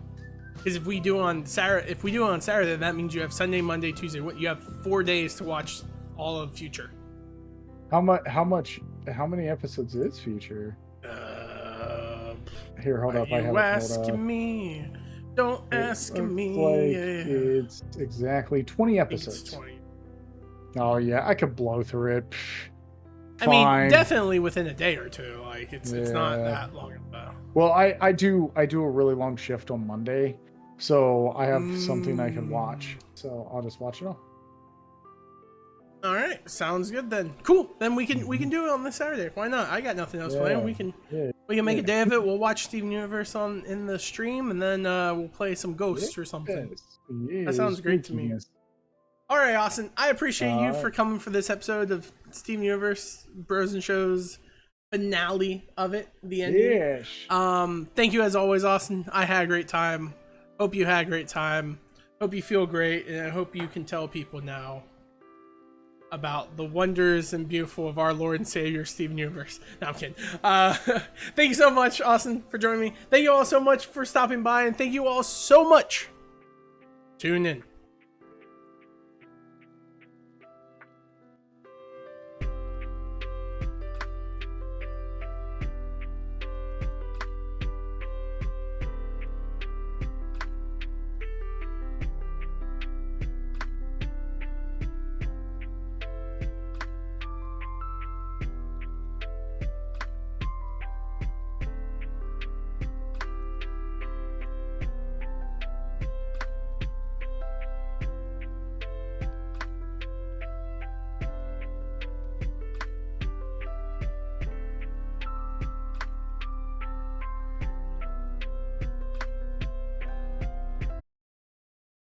Because if we do it on Saturday, that means you have Sunday, Monday, Tuesday. You have 4 days to watch all of Future. How many episodes is Future? Here, hold up. I have it. Asking me. Don't ask me. It's exactly 20 episodes. It's 20. Oh yeah, I could blow through it. I mean, definitely within a day or two. Like it's not that long though. Well, I do a really long shift on Monday, so I have something I can watch. So I'll just watch it all. All right, sounds good then. Cool. Then we can do it on this Saturday. Why not? I got nothing else planned. We can make a day of it. We'll watch Steven Universe in the stream, and then we'll play some Ghosts or something. That sounds great to me. All right, Austin. I appreciate you for coming for this episode of Steven Universe Bros and Shows finale of it, the ending. Yes. Thank you as always, Austin. I had a great time. Hope you had a great time. Hope you feel great, and I hope you can tell people now about the wonders and beautiful of our Lord and Savior Steven Universe. No, I'm kidding. Thank you so much, Austin, for joining me. Thank you all so much for stopping by, and thank you all so much. Tune in.